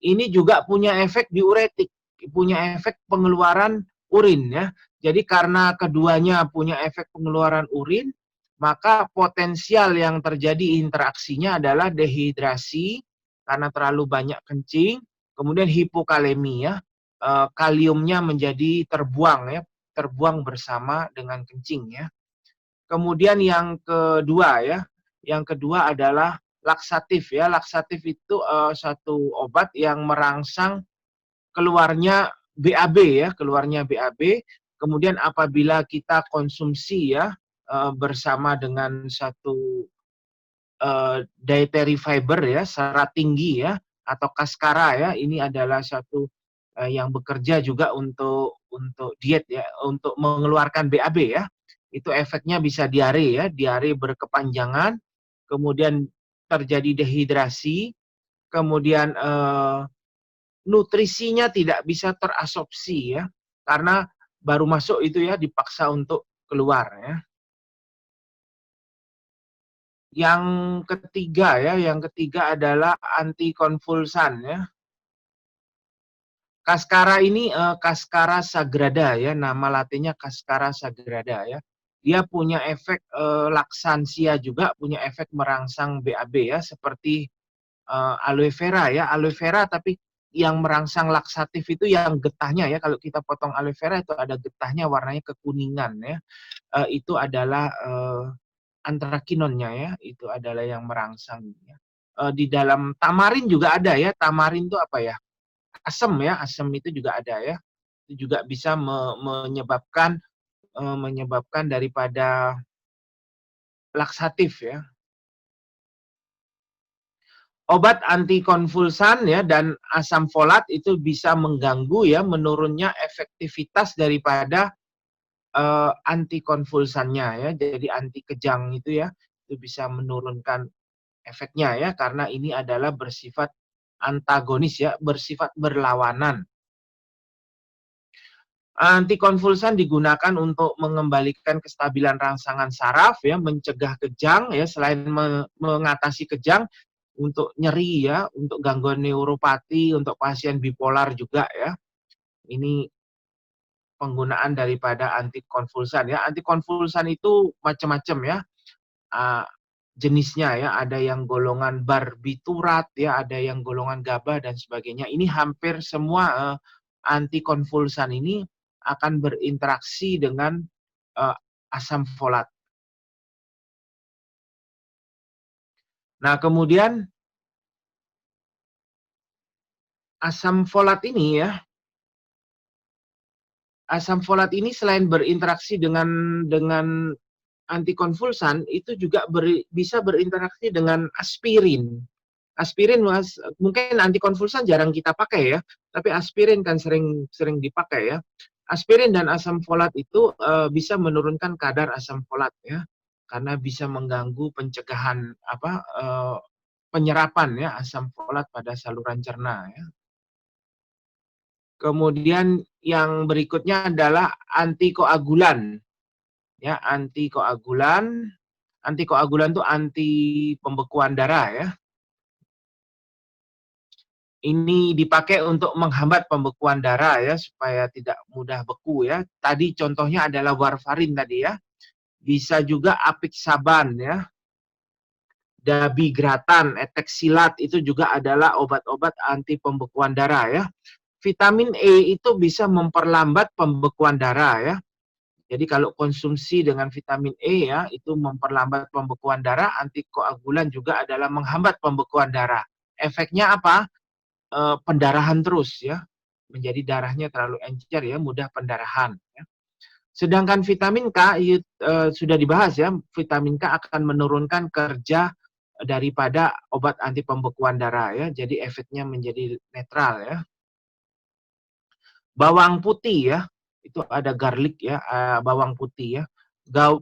Ini juga punya efek diuretik, punya efek pengeluaran urin ya. Jadi karena keduanya punya efek pengeluaran urin, maka potensial yang terjadi interaksinya adalah dehidrasi karena terlalu banyak kencing, kemudian hipokalemi ya. Kaliumnya menjadi terbuang bersama dengan kencing ya. Kemudian yang kedua adalah laksatif ya. Laksatif itu satu obat yang merangsang keluarnya BAB ya, Kemudian apabila kita konsumsi ya bersama dengan satu dietary fiber ya, serat tinggi ya, atau kaskara ya, ini adalah satu yang bekerja juga untuk diet ya, untuk mengeluarkan BAB ya. Itu efeknya bisa diare ya, diare berkepanjangan, kemudian terjadi dehidrasi, kemudian nutrisinya tidak bisa terabsorpsi ya, karena baru masuk itu ya dipaksa untuk keluar ya. Yang ketiga adalah antikonvulsan ya. Kaskara ini Cascara sagrada ya, nama latinnya Cascara sagrada ya. Dia punya efek laksansia juga, punya efek merangsang BAB ya, seperti aloe vera ya. Aloe vera tapi yang merangsang laksatif itu yang getahnya ya. Kalau kita potong aloe vera itu ada getahnya, warnanya kekuningan ya. Itu adalah antrakinonnya ya, itu adalah yang merangsang ya. Di dalam tamarin juga ada ya. Tamarin itu apa ya? Asam ya, asam itu juga ada ya. Itu juga bisa menyebabkan daripada laksatif ya. obat antikonvulsan ya dan asam folat itu bisa mengganggu ya menurunnya efektivitas daripada antikonvulsannya ya. Jadi anti kejang itu ya, itu bisa menurunkan efeknya ya karena ini adalah bersifat antagonis ya, bersifat berlawanan. Antikonvulsan digunakan untuk mengembalikan kestabilan rangsangan saraf ya, mencegah kejang ya, selain mengatasi kejang untuk nyeri ya, untuk gangguan neuropati, untuk pasien bipolar juga ya. Ini penggunaan daripada antikonvulsan ya. Antikonvulsan itu macam-macam ya. Uh, jenisnya ya, ada yang golongan barbiturat ya, ada yang golongan GABA dan sebagainya. Ini hampir semua antikonvulsan ini akan berinteraksi dengan asam folat. Nah, kemudian asam folat ini ya, asam folat ini selain berinteraksi dengan antikonvulsan, itu juga bisa berinteraksi dengan aspirin. Aspirin mungkin antikonvulsan jarang kita pakai ya, tapi aspirin kan sering dipakai ya. Aspirin dan asam folat itu bisa menurunkan kadar asam folat ya, karena bisa mengganggu pencegahan penyerapan ya asam folat pada saluran cerna ya. Kemudian yang berikutnya adalah antikoagulan. Ya, antikoagulan. Antikoagulan itu anti pembekuan darah ya. Ini dipakai untuk menghambat pembekuan darah ya supaya tidak mudah beku ya. Tadi contohnya adalah warfarin tadi ya. Bisa juga apixaban ya. Dabigratan, eteksilat itu juga adalah obat-obat anti pembekuan darah ya. Vitamin E itu bisa memperlambat pembekuan darah ya. Jadi kalau konsumsi dengan vitamin E ya, itu memperlambat pembekuan darah, antikoagulan juga adalah menghambat pembekuan darah. Efeknya apa? Pendarahan terus ya. Menjadi darahnya terlalu encer ya, mudah pendarahan ya. Sedangkan vitamin K sudah dibahas ya, vitamin K akan menurunkan kerja daripada obat anti pembekuan darah ya. Jadi efeknya menjadi netral ya. Bawang putih ya, itu ada garlic ya, bawang putih ya.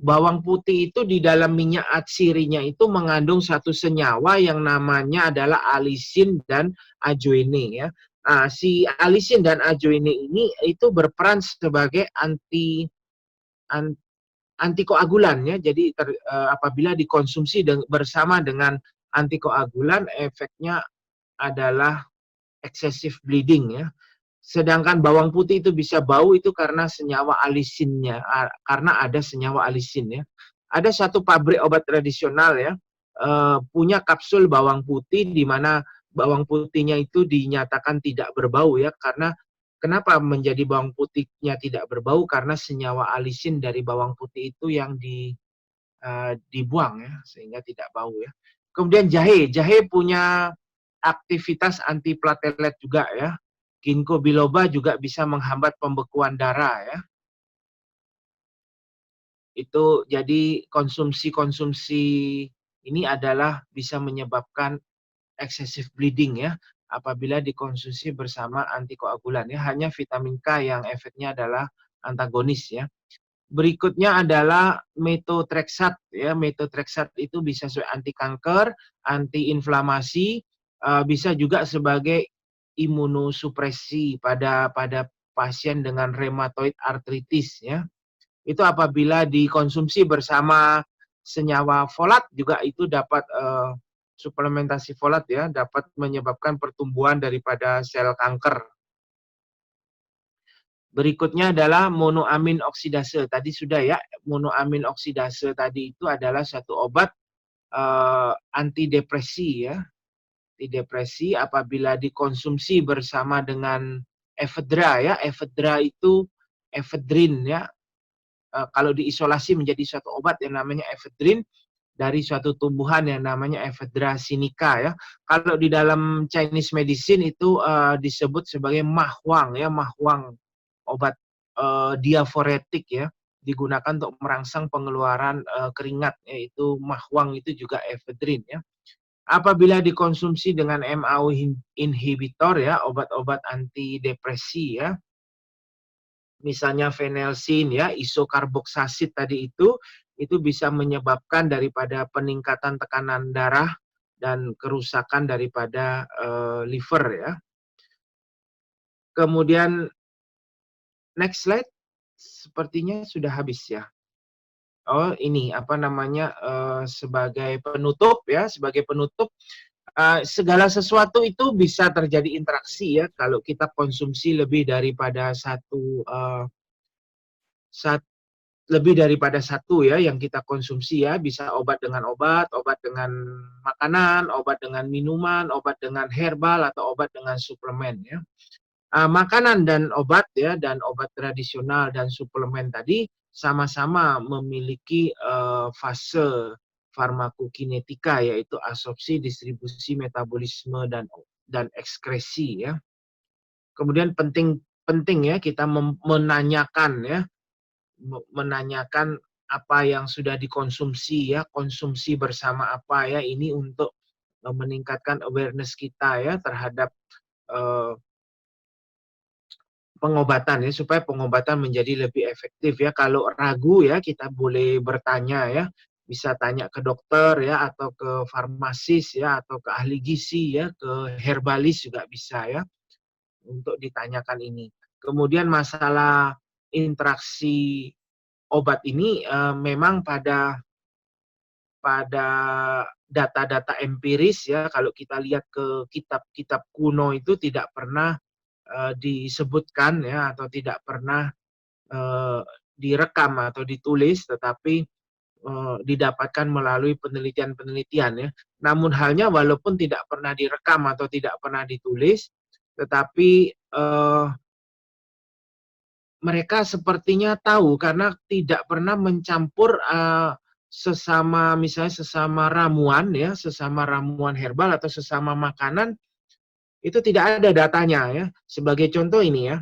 Bawang putih itu di dalam minyak atsirinya itu mengandung satu senyawa yang namanya adalah alisin dan ajoine ya. Nah, si alisin dan ajoine ini itu berperan sebagai antikoagulan ya. Jadi apabila dikonsumsi bersama dengan antikoagulan, efeknya adalah excessive bleeding ya. Sedangkan bawang putih itu bisa bau itu karena senyawa alisinnya, karena ada senyawa alisin ya. Ada satu pabrik obat tradisional ya, punya kapsul bawang putih di mana bawang putihnya itu dinyatakan tidak berbau ya, karena kenapa menjadi bawang putihnya tidak berbau? Karena senyawa alisin dari bawang putih itu yang dibuang ya, sehingga tidak bau ya. Kemudian jahe punya aktivitas antiplatelet juga ya. Ginkgo biloba juga bisa menghambat pembekuan darah ya. Itu jadi konsumsi ini adalah bisa menyebabkan excessive bleeding ya apabila dikonsumsi bersama antikoagulan ya. Hanya vitamin K yang efeknya adalah antagonis ya. Berikutnya adalah methotrexat ya. Methotrexat itu bisa sebagai anti kanker, anti inflamasi, bisa juga sebagai imunosupresi pada pasien dengan rheumatoid arthritis ya. Itu apabila dikonsumsi bersama senyawa folat juga itu dapat suplementasi folat ya, dapat menyebabkan pertumbuhan daripada sel kanker. Berikutnya adalah monoamin oksidase. Tadi sudah ya, monoamin oksidase tadi itu adalah satu obat antidepresi ya. Antidepresi apabila dikonsumsi bersama dengan efedra ya. Efedra itu efedrin ya. Kalau diisolasi menjadi suatu obat yang namanya efedrin dari suatu tumbuhan yang namanya Ephedra sinica ya. Kalau di dalam Chinese medicine itu disebut sebagai mahwang ya, mahwang, obat diaforetik ya, digunakan untuk merangsang pengeluaran keringat, yaitu mahwang itu juga efedrin ya. Apabila dikonsumsi dengan MAO inhibitor ya, obat-obat antidepresi ya, misalnya phenelsin ya, isokarboksasid tadi itu bisa menyebabkan daripada peningkatan tekanan darah dan kerusakan daripada liver ya. Kemudian next slide, sepertinya sudah habis ya. Oh ini apa namanya sebagai penutup ya, segala sesuatu itu bisa terjadi interaksi ya kalau kita konsumsi lebih daripada lebih daripada satu ya yang kita konsumsi ya, bisa obat dengan obat dengan makanan, obat dengan minuman, obat dengan herbal atau obat dengan suplemen ya. Makanan dan obat ya, dan obat tradisional dan suplemen tadi sama-sama memiliki fase farmakokinetika, yaitu absorpsi, distribusi, metabolisme dan ekskresi ya. Kemudian penting ya kita menanyakan apa yang sudah dikonsumsi ya, konsumsi bersama apa ya, ini untuk meningkatkan awareness kita ya terhadap pengobatan ya, supaya pengobatan menjadi lebih efektif ya. Kalau ragu ya kita boleh bertanya ya, bisa tanya ke dokter ya, atau ke farmasis ya, atau ke ahli gizi ya, ke herbalis juga bisa ya, untuk ditanyakan ini. Kemudian masalah interaksi obat ini memang pada data-data empiris ya, kalau kita lihat ke kitab-kitab kuno itu tidak pernah disebutkan ya, atau tidak pernah direkam atau ditulis, tetapi didapatkan melalui penelitian-penelitian ya. Namun halnya walaupun tidak pernah direkam atau tidak pernah ditulis, tetapi mereka sepertinya tahu karena tidak pernah mencampur misalnya sesama ramuan ya, sesama ramuan herbal atau sesama makanan, itu tidak ada datanya ya. Sebagai contoh ini ya,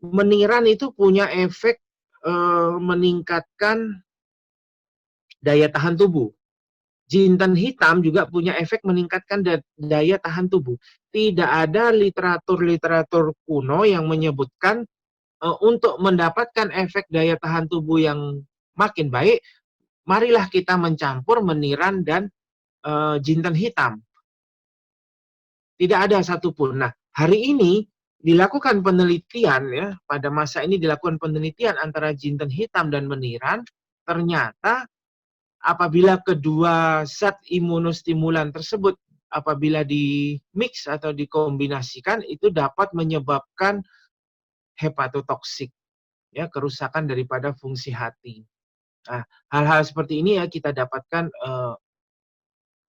meniran itu punya efek meningkatkan daya tahan tubuh. Jinten hitam juga punya efek meningkatkan daya tahan tubuh. Tidak ada literatur kuno yang menyebutkan untuk mendapatkan efek daya tahan tubuh yang makin baik, marilah kita mencampur meniran dan jinten hitam. Tidak ada satupun. Nah, hari ini dilakukan penelitian ya, pada masa ini dilakukan penelitian antara jinten hitam dan meniran, ternyata apabila kedua zat imunostimulan tersebut apabila di mix atau dikombinasikan, itu dapat menyebabkan hepatotoksik ya, kerusakan daripada fungsi hati. Nah, hal-hal seperti ini ya kita dapatkan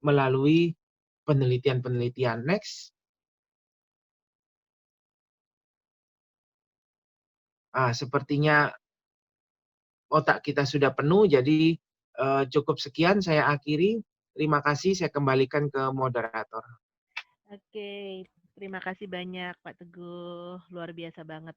melalui penelitian-penelitian. Next. Sepertinya otak kita sudah penuh, jadi cukup sekian saya akhiri. Terima kasih, saya kembalikan ke moderator. Oke, terima kasih banyak Pak Teguh, luar biasa banget.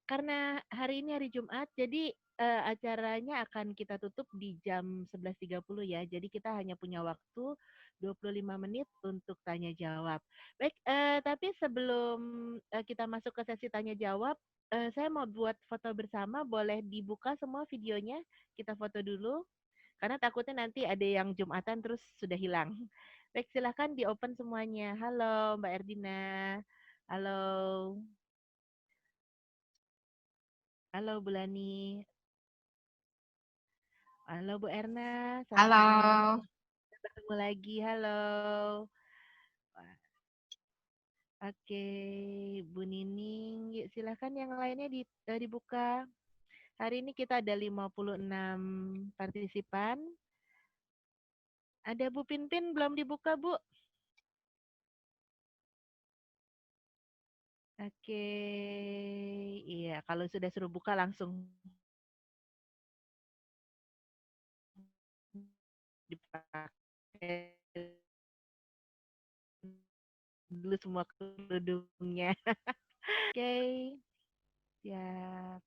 Karena hari ini hari Jumat, jadi acaranya akan kita tutup di jam 11.30 ya. Jadi kita hanya punya waktu 25 menit untuk tanya jawab. Baik, tapi sebelum kita masuk ke sesi tanya jawab, saya mau buat foto bersama. Boleh dibuka semua videonya? Kita foto dulu. Karena takutnya nanti ada yang Jumatan terus sudah hilang. Baik, silahkan di-open semuanya. Halo Mbak Erdina. Halo. Halo Bu Lani. Halo Bu Erna. Halo. Sampai bertemu lagi. Halo. Oke, Bu Nining. Yuk silahkan yang lainnya dibuka. Hari ini kita ada 56 partisipan. Ada Bu Pinpin belum dibuka, Bu? Oke. Iya, kalau sudah suruh buka langsung dipakai dulu semua kerudungnya. Oke, siap.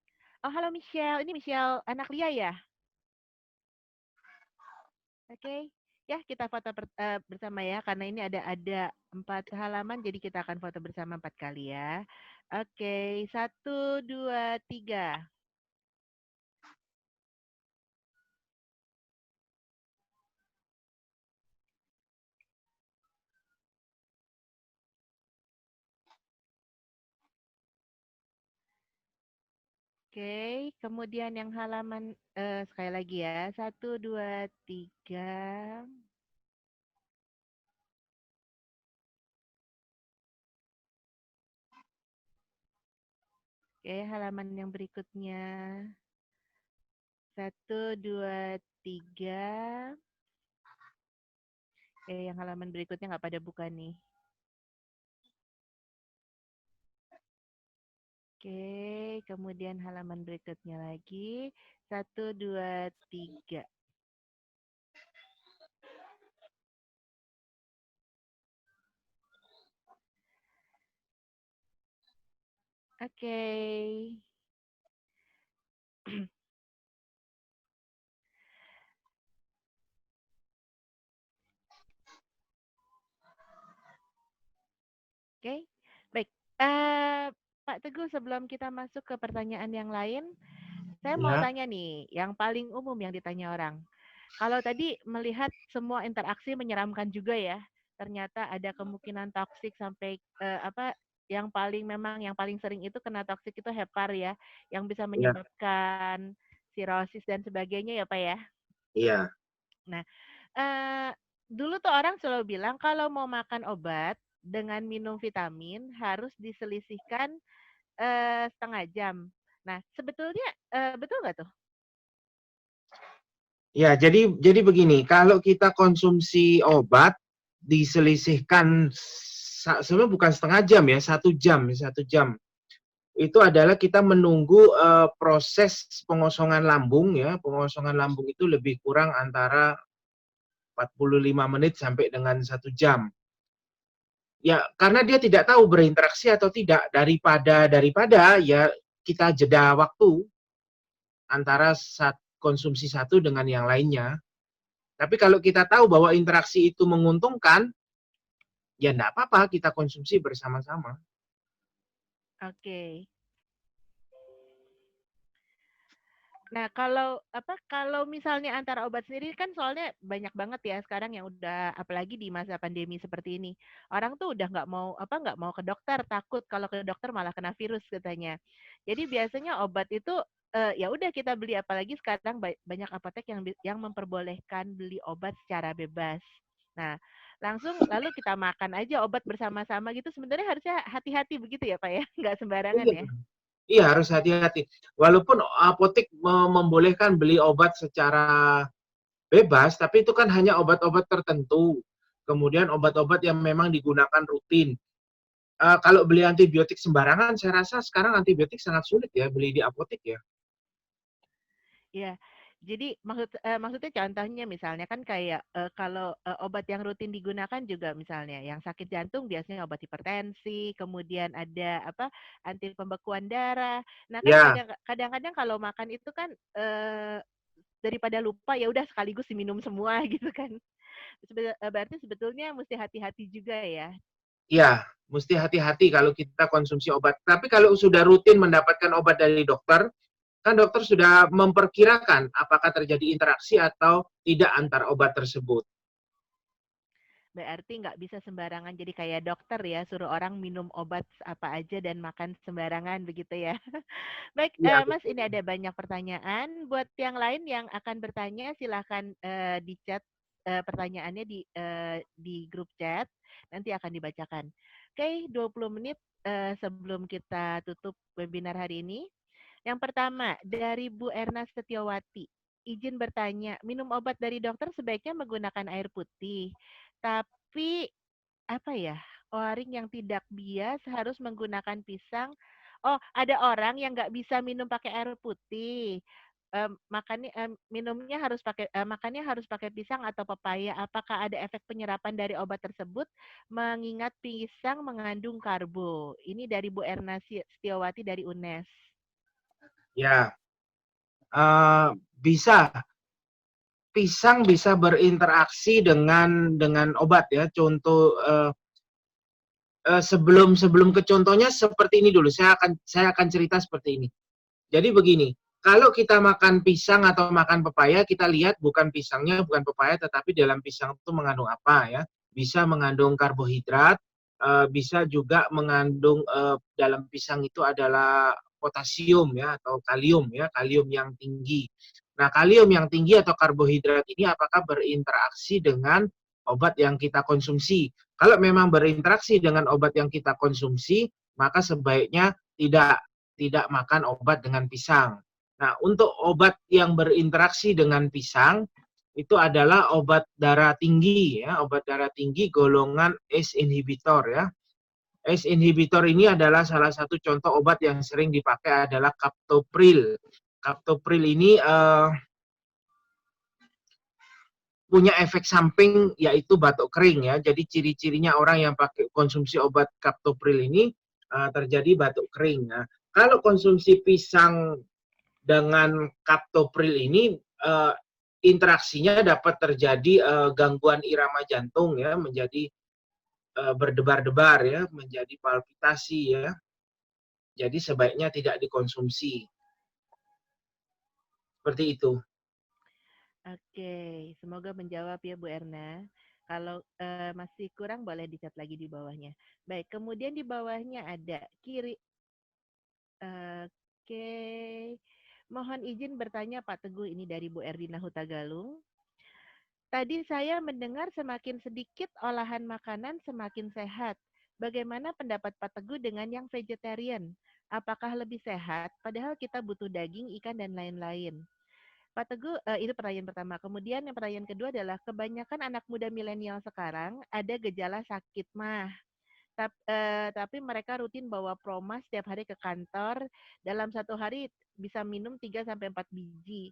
Oh, halo Michelle. Ini Michelle anak Lia ya? Oke. Ya, kita foto bersama ya, karena ini ada 4 halaman, jadi kita akan foto bersama 4 kali ya. Oke, 1, 2, 3. Oke, kemudian yang halaman sekali lagi ya, 1, 2, 3. Oke, halaman yang berikutnya. 1, 2, 3. Oke, yang halaman berikutnya nggak pada buka nih. Oke, kemudian halaman berikutnya lagi. 1, 2, 3. Oke. Oke, baik. Pak Teguh, sebelum kita masuk ke pertanyaan yang lain, saya mau Ya, tanya nih, yang paling umum yang ditanya orang. Kalau tadi melihat semua interaksi menyeramkan juga ya, ternyata ada kemungkinan toksik sampai yang paling sering itu kena toksik itu hepar ya, yang bisa ya, menyebabkan sirosis dan sebagainya ya Pak ya. iya. Nah, eee, dulu tuh orang selalu bilang kalau mau makan obat dengan minum vitamin harus diselisihkan, setengah jam. Nah, sebetulnya, betul nggak tuh? Ya, jadi begini, kalau kita konsumsi obat diselisihkan sebenarnya bukan setengah jam ya, 1 jam, 1 jam. Itu adalah kita menunggu proses pengosongan lambung ya. Pengosongan lambung itu lebih kurang antara 45 menit sampai dengan 1 jam. Ya, karena dia tidak tahu berinteraksi atau tidak daripada ya kita jeda waktu antara konsumsi satu dengan yang lainnya. Tapi kalau kita tahu bahwa interaksi itu menguntungkan, ya enggak apa-apa kita konsumsi bersama-sama. Oke. Nah, kalau misalnya antara obat sendiri kan soalnya banyak banget ya sekarang yang udah apalagi di masa pandemi seperti ini. Orang tuh udah nggak mau ke dokter, takut kalau ke dokter malah kena virus katanya. Jadi biasanya obat itu ya udah kita beli apalagi sekarang banyak apotek yang memperbolehkan beli obat secara bebas. Nah, lalu kita makan aja obat bersama-sama gitu sebenarnya harusnya hati-hati begitu ya, Pak ya? Nggak sembarangan Iya, ya? iya harus hati-hati. Walaupun apotek membolehkan beli obat secara bebas, tapi itu kan hanya obat-obat tertentu. Kemudian obat-obat yang memang digunakan rutin. Kalau beli antibiotik sembarangan, saya rasa sekarang antibiotik sangat sulit ya beli di apotek ya. Iya. Jadi maksudnya contohnya misalnya kan kayak, kalau, obat yang rutin digunakan juga misalnya yang sakit jantung biasanya obat hipertensi, kemudian ada anti pembekuan darah. Nah kan Ya, kadang-kadang kalau makan itu kan, daripada lupa ya udah sekaligus diminum semua gitu kan. Berarti sebetulnya mesti hati-hati juga ya. ya, mesti hati-hati kalau kita konsumsi obat. Tapi kalau sudah rutin mendapatkan obat dari dokter, kan dokter sudah memperkirakan apakah terjadi interaksi atau tidak antar obat tersebut. Berarti nggak bisa sembarangan jadi kayak dokter ya, suruh orang minum obat apa aja dan makan sembarangan begitu ya. Baik, Iya, Mas, betul. ini ada banyak pertanyaan. Buat yang lain yang akan bertanya silahkan di chat pertanyaannya di grup chat, nanti akan dibacakan. Oke, 20 menit sebelum kita tutup webinar hari ini. Yang pertama, dari Bu Erna Setiawati. Izin bertanya, minum obat dari dokter sebaiknya menggunakan air putih. Tapi apa ya? Orang yang tidak bias harus menggunakan pisang. Oh, ada orang yang nggak bisa minum pakai air putih. Makannya harus pakai pisang atau pepaya. Apakah ada efek penyerapan dari obat tersebut? Mengingat pisang mengandung karbo. Ini dari Bu Erna Setiawati dari UNES. Ya, bisa. pisang bisa berinteraksi dengan obat ya. Contoh sebelum ke contohnya seperti ini dulu. Saya akan cerita seperti ini. Jadi begini, kalau kita makan pisang atau makan pepaya, kita lihat bukan pisangnya, bukan pepaya, tetapi dalam pisang itu mengandung apa ya? Bisa mengandung karbohidrat, bisa juga mengandung dalam pisang itu adalah potasium ya atau kalium ya, kalium yang tinggi. Nah, kalium yang tinggi atau karbohidrat ini apakah berinteraksi dengan obat yang kita konsumsi? Kalau memang berinteraksi dengan obat yang kita konsumsi, maka sebaiknya tidak makan obat dengan pisang. Nah, untuk obat yang berinteraksi dengan pisang itu adalah obat darah tinggi ya, obat darah tinggi golongan ACE inhibitor ya. ACE inhibitor ini adalah salah satu contoh obat yang sering dipakai adalah captopril. Captopril ini punya efek samping yaitu batuk kering ya. Jadi ciri-cirinya orang yang pakai konsumsi obat captopril ini terjadi batuk kering. Nah, kalau konsumsi pisang dengan captopril ini interaksinya dapat terjadi gangguan irama jantung ya, menjadi berdebar-debar ya, menjadi palpitasi ya. Jadi sebaiknya tidak dikonsumsi. Seperti itu. Oke, semoga menjawab ya Bu Erna. Kalau masih kurang boleh dicat lagi di bawahnya. Baik, kemudian di bawahnya ada kiri. Oke, mohon izin bertanya Pak Teguh, ini dari Bu Erdina Hutagalung. Tadi saya mendengar semakin sedikit olahan makanan semakin sehat. Bagaimana pendapat Pak Teguh dengan yang vegetarian? Apakah lebih sehat? Padahal kita butuh daging, ikan, dan lain-lain. Pak Teguh, itu pertanyaan pertama. Kemudian yang pertanyaan kedua adalah kebanyakan anak muda milenial sekarang ada gejala sakit mah. Tapi mereka rutin bawa Promas setiap hari ke kantor. Dalam satu hari bisa minum 3-4 biji.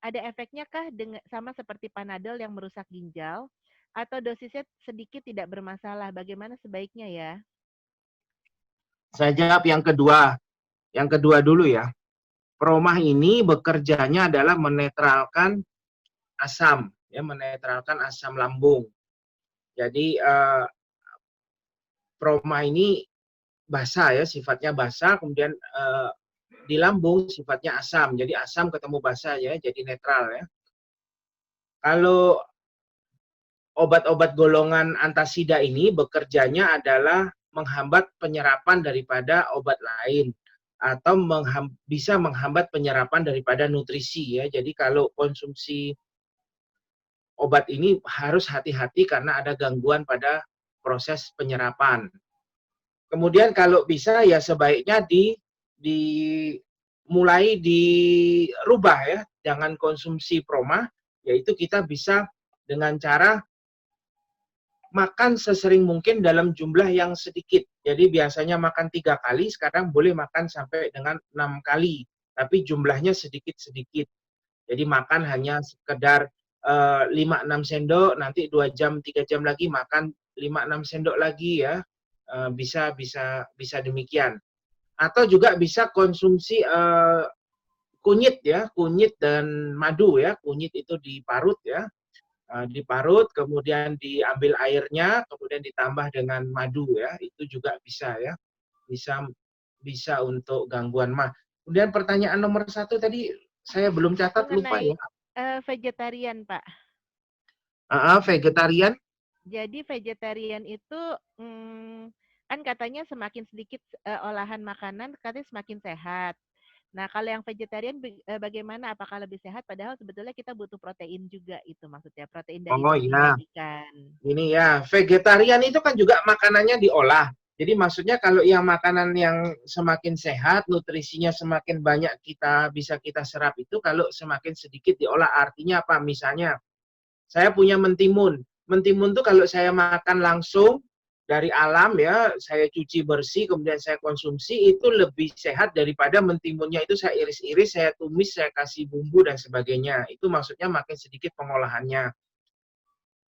Ada efeknya kah sama seperti Panadol yang merusak ginjal? Atau dosisnya sedikit tidak bermasalah? Bagaimana sebaiknya ya? Saya jawab yang kedua. Yang kedua dulu ya. Promah ini bekerjanya adalah menetralkan asam, ya, menetralkan asam lambung. Jadi promah ini basa ya, sifatnya basa, kemudian di lambung sifatnya asam. Jadi asam ketemu basa ya, jadi netral ya. Kalau obat-obat golongan antasida ini bekerjanya adalah menghambat penyerapan daripada obat lain atau bisa menghambat penyerapan daripada nutrisi ya. Jadi kalau konsumsi obat ini harus hati-hati karena ada gangguan pada proses penyerapan. Kemudian kalau bisa ya sebaiknya mulai dirubah ya, jangan konsumsi promah, yaitu kita bisa dengan cara makan sesering mungkin dalam jumlah yang sedikit. Jadi biasanya makan 3 kali, sekarang boleh makan sampai dengan 6 kali, tapi jumlahnya sedikit-sedikit. Jadi makan hanya sekedar 5-6 sendok, nanti 2 jam, 3 jam lagi makan 5-6 sendok lagi ya. Bisa demikian. Atau juga bisa konsumsi kunyit ya, kunyit dan madu ya. Kunyit itu diparut ya. Diparut, kemudian diambil airnya, kemudian ditambah dengan madu ya. Itu juga bisa ya. Bisa untuk gangguan mah. Kemudian pertanyaan nomor 1 tadi saya belum catat, lupa ya. Vegetarian, Pak. Vegetarian. Jadi vegetarian itu kan katanya semakin sedikit olahan makanan katanya semakin sehat. Nah, kalau yang vegetarian bagaimana? Apakah lebih sehat? Padahal sebetulnya kita butuh protein juga, itu maksudnya protein dari daging dan ikan. Ini ya, vegetarian itu kan juga makanannya diolah. Jadi maksudnya kalau yang makanan yang semakin sehat, nutrisinya semakin banyak bisa kita serap itu kalau semakin sedikit diolah. Artinya apa? Misalnya saya punya mentimun. Mentimun tuh kalau saya makan langsung dari alam ya, saya cuci bersih, kemudian saya konsumsi, itu lebih sehat daripada mentimunnya itu saya iris-iris, saya tumis, saya kasih bumbu dan sebagainya. Itu maksudnya makin sedikit pengolahannya.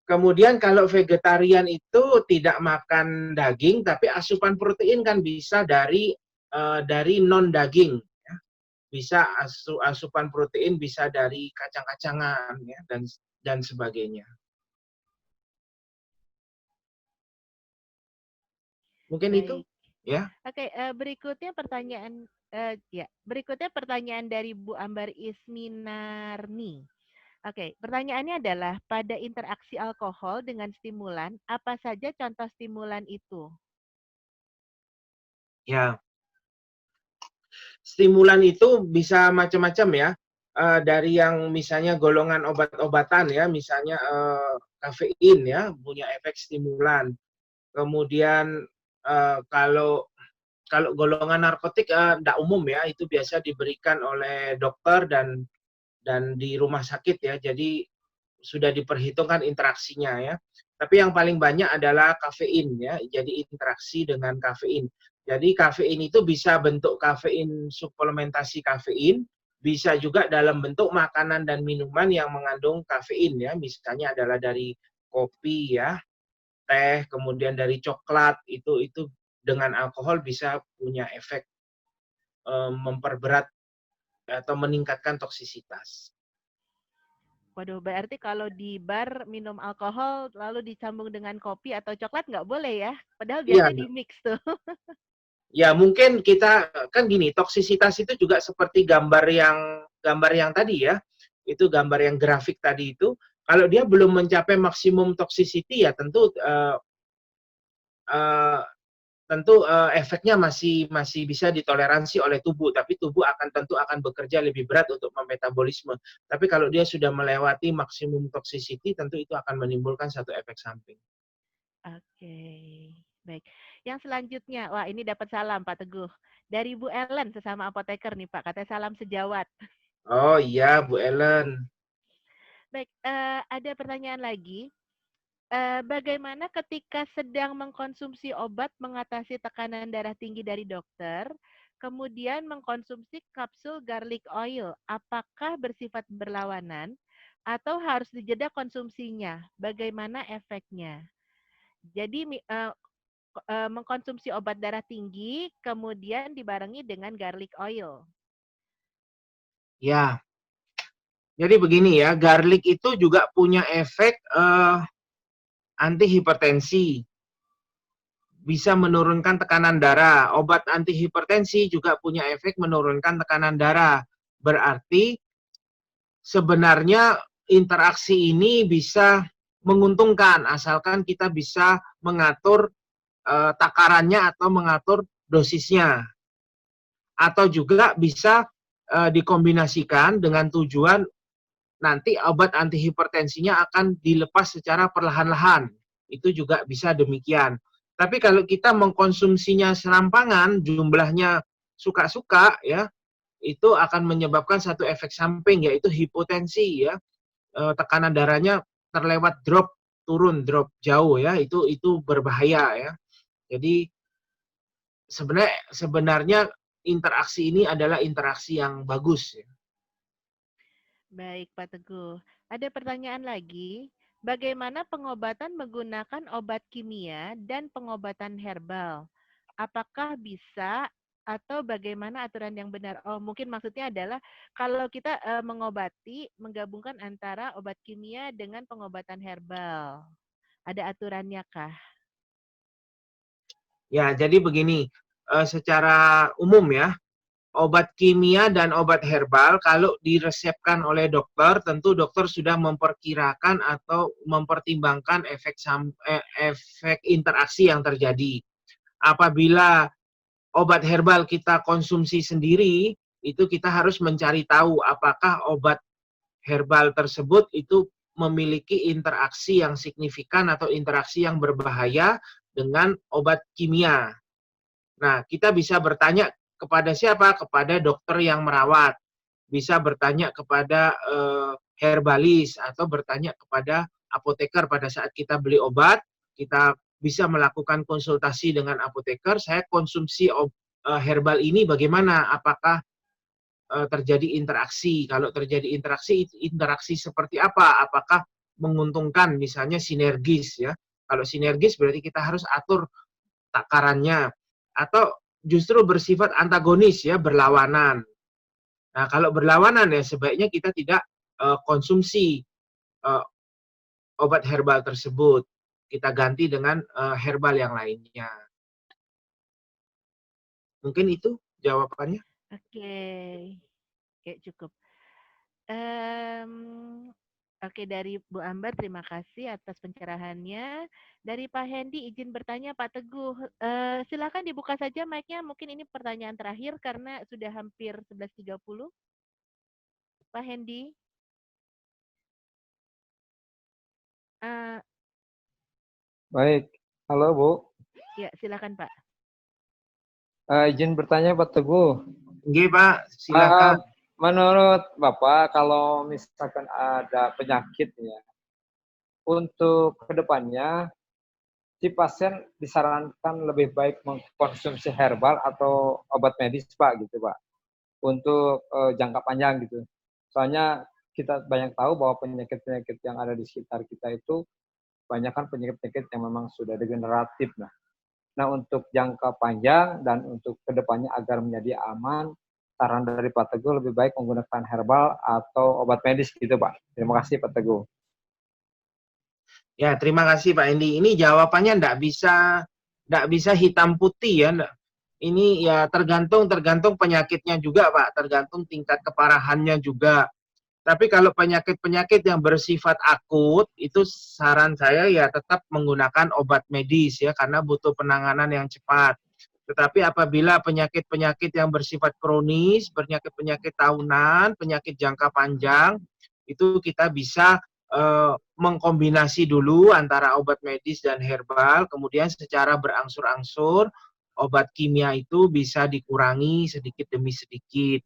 Kemudian kalau vegetarian itu tidak makan daging, tapi asupan protein kan bisa dari non daging. Ya. Bisa asupan protein bisa dari kacang-kacangan ya, dan dan sebagainya. Mungkin itu, Baik. ya. Oke, berikutnya pertanyaan dari Bu Ambar Isminarni. Oke, pertanyaannya adalah pada interaksi alkohol dengan stimulan, apa saja contoh stimulan itu? Ya, stimulan itu bisa macam-macam ya. Dari yang misalnya golongan obat-obatan ya, misalnya kafein ya, punya efek stimulan. Kemudian kalau golongan narkotik tidak umum ya, itu biasa diberikan oleh dokter dan di rumah sakit ya. Jadi sudah diperhitungkan interaksinya ya. Tapi yang paling banyak adalah kafein ya. Jadi interaksi dengan kafein. Jadi kafein itu bisa bentuk kafein suplementasi kafein, bisa juga dalam bentuk makanan dan minuman yang mengandung kafein ya. Misalnya adalah dari kopi ya, teh, kemudian dari coklat, itu dengan alkohol bisa punya efek memperberat atau meningkatkan toksisitas. Waduh, berarti kalau di bar minum alkohol lalu disambung dengan kopi atau coklat nggak boleh ya? Padahal Iya, biasanya di-mix tuh. ya mungkin kita kan gini, toksisitas itu juga seperti gambar yang tadi ya, itu gambar yang grafik tadi itu, kalau dia belum mencapai maksimum toxicity ya tentu efeknya masih bisa ditoleransi oleh tubuh, tapi tubuh tentu akan bekerja lebih berat untuk memetabolisme. Tapi kalau dia sudah melewati maksimum toxicity, tentu itu akan menimbulkan satu efek samping. Oke, baik. Yang selanjutnya, wah ini dapat salam Pak Teguh. Dari Bu Ellen, sesama apoteker nih Pak, katanya salam sejawat. Oh iya, Bu Ellen. Baik, ada pertanyaan lagi. Bagaimana ketika sedang mengkonsumsi obat mengatasi tekanan darah tinggi dari dokter, kemudian mengkonsumsi kapsul garlic oil, apakah bersifat berlawanan atau harus dijeda konsumsinya? Bagaimana efeknya? Jadi mengkonsumsi obat darah tinggi, kemudian dibarengi dengan garlic oil. Ya, jadi begini ya, garlic itu juga punya efek antihipertensi, bisa menurunkan tekanan darah. Obat antihipertensi juga punya efek menurunkan tekanan darah. Berarti sebenarnya interaksi ini bisa menguntungkan asalkan kita bisa mengatur takarannya atau mengatur dosisnya. Atau juga bisa dikombinasikan dengan tujuan nanti obat antihipertensinya akan dilepas secara perlahan-lahan. Itu juga bisa demikian. Tapi kalau kita mengkonsumsinya serampangan, jumlahnya suka-suka ya, itu akan menyebabkan satu efek samping yaitu hipotensi ya. Tekanan darahnya terlewat drop jauh ya, itu berbahaya ya. Jadi sebenarnya interaksi ini adalah interaksi yang bagus ya. Baik, Pak Teguh. Ada pertanyaan lagi. Bagaimana pengobatan menggunakan obat kimia dan pengobatan herbal? Apakah bisa atau bagaimana aturan yang benar? Oh, mungkin maksudnya adalah kalau kita mengobati, menggabungkan antara obat kimia dengan pengobatan herbal. Ada aturannya kah? Ya, jadi begini, secara umum ya, obat kimia dan obat herbal kalau diresepkan oleh dokter, tentu dokter sudah memperkirakan atau mempertimbangkan efek interaksi yang terjadi. Apabila obat herbal kita konsumsi sendiri, itu kita harus mencari tahu apakah obat herbal tersebut itu memiliki interaksi yang signifikan atau interaksi yang berbahaya dengan obat kimia. Nah, kita bisa bertanya kepada siapa? Kepada dokter yang merawat. Bisa bertanya kepada herbalis atau bertanya kepada apoteker pada saat kita beli obat. Kita bisa melakukan konsultasi dengan apoteker. Saya konsumsi herbal ini bagaimana? Apakah terjadi interaksi? Kalau terjadi interaksi seperti apa? Apakah menguntungkan? Misalnya sinergis ya. Kalau sinergis berarti kita harus atur takarannya. Atau justru bersifat antagonis ya, berlawanan. Nah, kalau berlawanan ya sebaiknya kita tidak konsumsi obat herbal tersebut. Kita ganti dengan herbal yang lainnya. Mungkin itu jawabannya. Oke, oke cukup. Mmm, oke dari Bu Ambar terima kasih atas pencerahannya. Dari Pak Hendy izin bertanya Pak Teguh, silakan dibuka saja mic-nya mungkin ini pertanyaan terakhir karena sudah hampir 11.30. Pak Hendy? Baik, halo Bu. Ya silakan Pak. Izin bertanya Pak Teguh. Nggih, Pak, silakan. Menurut Bapak, kalau misalkan ada penyakit ya, untuk kedepannya si pasien disarankan lebih baik mengkonsumsi herbal atau obat medis Pak gitu Pak, untuk jangka panjang gitu. Soalnya kita banyak tahu bahwa penyakit-penyakit yang ada di sekitar kita itu banyak kan penyakit-penyakit yang memang sudah degeneratif. Nah, untuk jangka panjang dan untuk kedepannya agar menjadi aman, saran dari Pak Teguh lebih baik menggunakan herbal atau obat medis gitu, Pak. Terima kasih, Pak Teguh. Ya, terima kasih Pak Hendy. Ini jawabannya nggak bisa hitam putih ya. Ini ya tergantung penyakitnya juga Pak, tergantung tingkat keparahannya juga. Tapi kalau penyakit-penyakit yang bersifat akut, itu saran saya ya tetap menggunakan obat medis ya, karena butuh penanganan yang cepat. Tetapi apabila penyakit-penyakit yang bersifat kronis, penyakit-penyakit tahunan, penyakit jangka panjang, itu kita bisa mengkombinasi dulu antara obat medis dan herbal, kemudian secara berangsur-angsur obat kimia itu bisa dikurangi sedikit demi sedikit.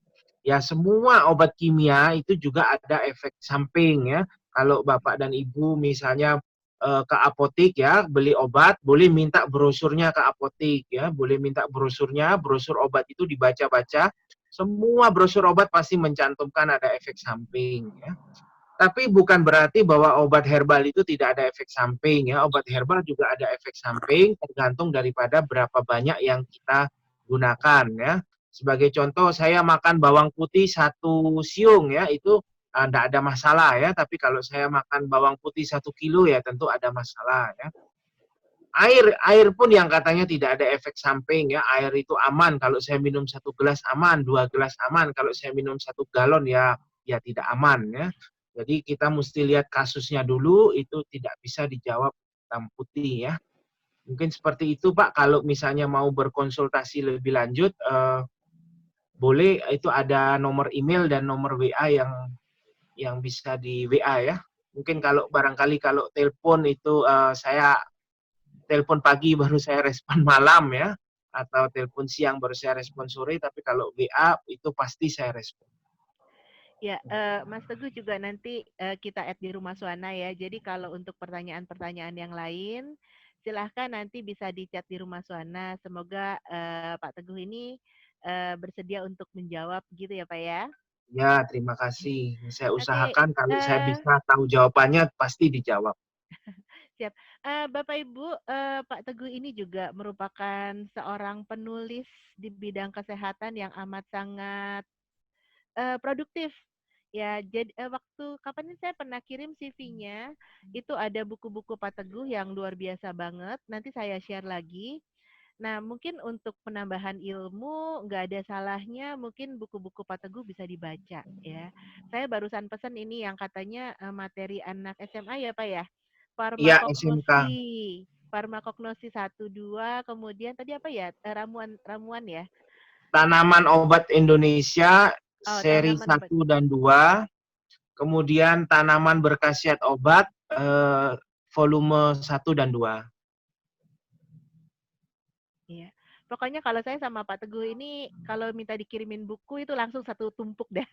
Ya, semua obat kimia itu juga ada efek samping ya. Kalau Bapak dan Ibu misalnya ke apotik ya, beli obat, boleh minta brosurnya ke apotik ya, boleh minta brosurnya, brosur obat itu dibaca-baca. Semua brosur obat pasti mencantumkan ada efek samping ya. Tapi bukan berarti bahwa obat herbal itu tidak ada efek samping ya. Obat herbal juga ada efek samping tergantung daripada berapa banyak yang kita gunakan ya. Sebagai contoh saya makan bawang putih 1 siung ya, itu tidak ada masalah ya. Tapi kalau saya makan bawang putih 1 kilo ya tentu ada masalah ya. Air pun yang katanya tidak ada efek samping ya. Air itu aman, kalau saya minum 1 gelas aman, 2 gelas aman. Kalau saya minum 1 galon ya tidak aman ya. Jadi kita mesti lihat kasusnya dulu, itu tidak bisa dijawab hitam putih ya. Mungkin seperti itu Pak, kalau misalnya mau berkonsultasi lebih lanjut, boleh, itu ada nomor email dan nomor WA yang bisa di WA ya. Mungkin kalau barangkali kalau telepon itu saya telepon pagi baru saya respon malam ya, atau telepon siang baru saya respon sore, tapi kalau WA itu pasti saya respon. Ya, Mas Teguh juga nanti kita add di Rumah Suana ya. Jadi kalau untuk pertanyaan-pertanyaan yang lain, silahkan nanti bisa di-chat di Rumah Suana. Semoga Pak Teguh ini bersedia untuk menjawab gitu ya Pak ya. Ya, terima kasih. Saya Oke, usahakan kalau saya bisa tahu jawabannya pasti dijawab. siap. Bapak Ibu, Pak Teguh ini juga merupakan seorang penulis di bidang kesehatan yang amat sangat produktif. Ya, jadi waktu kapan ini saya pernah kirim CV-nya, itu ada buku-buku Pak Teguh yang luar biasa banget. Nanti saya share lagi. Nah, mungkin untuk penambahan ilmu nggak ada salahnya mungkin buku-buku Pak Teguh bisa dibaca ya. Saya barusan pesan ini yang katanya materi anak SMA ya Pak ya. Iya, SMK. Farmakognosi 1 2, kemudian tadi apa ya? Ramuan ya. Tanaman obat Indonesia seri Tanaman obat. 1 dan 2. Kemudian tanaman berkhasiat obat volume 1 dan 2. Iya. Pokoknya kalau saya sama Pak Teguh ini kalau minta dikirimin buku itu langsung satu tumpuk dah.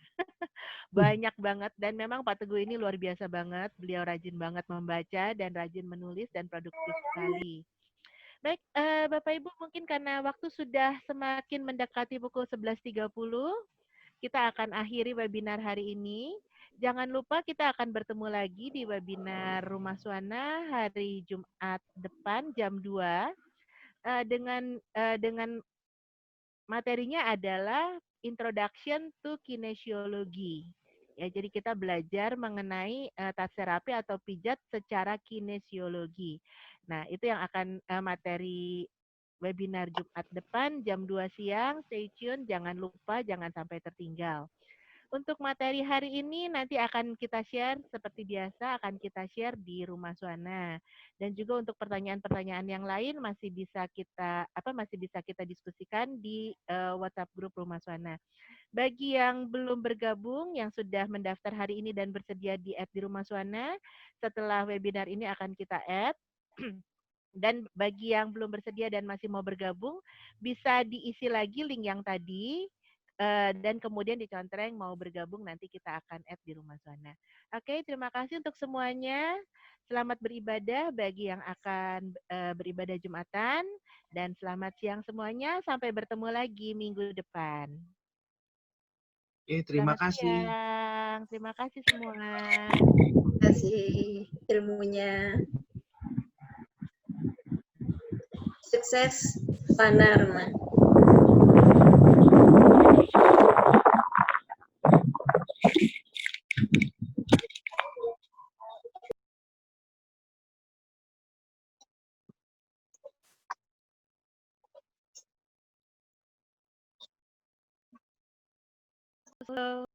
Banyak banget dan memang Pak Teguh ini luar biasa banget. Beliau rajin banget membaca dan rajin menulis dan produktif sekali. Baik, Bapak Ibu mungkin karena waktu sudah semakin mendekati pukul 11.30, kita akan akhiri webinar hari ini. Jangan lupa kita akan bertemu lagi di webinar Rumah Suana hari Jumat depan jam 2 dengan materinya adalah Introduction to Kinesiology. Ya, jadi kita belajar mengenai touch therapy atau pijat secara kinesiologi. Nah, itu yang akan materi webinar Jumat depan jam 2 siang. Stay tune, jangan lupa, jangan sampai tertinggal. Untuk materi hari ini nanti akan kita share seperti biasa, akan kita share di Rumah Suana. Dan juga untuk pertanyaan-pertanyaan yang lain masih bisa kita diskusikan di WhatsApp grup Rumah Suana. Bagi yang belum bergabung, yang sudah mendaftar hari ini dan bersedia di-add di Rumah Suana, setelah webinar ini akan kita add. Dan bagi yang belum bersedia dan masih mau bergabung, bisa diisi lagi link yang tadi, dan kemudian dicontreng mau bergabung, nanti kita akan add di Rumah Suana. Oke, terima kasih untuk semuanya. Selamat beribadah bagi yang akan beribadah Jumatan, dan selamat siang semuanya. Sampai bertemu lagi minggu depan. Terima Selamat kasih. siang. Terima kasih semua. Terima kasih ilmunya. Sukses, Panarma. Halo.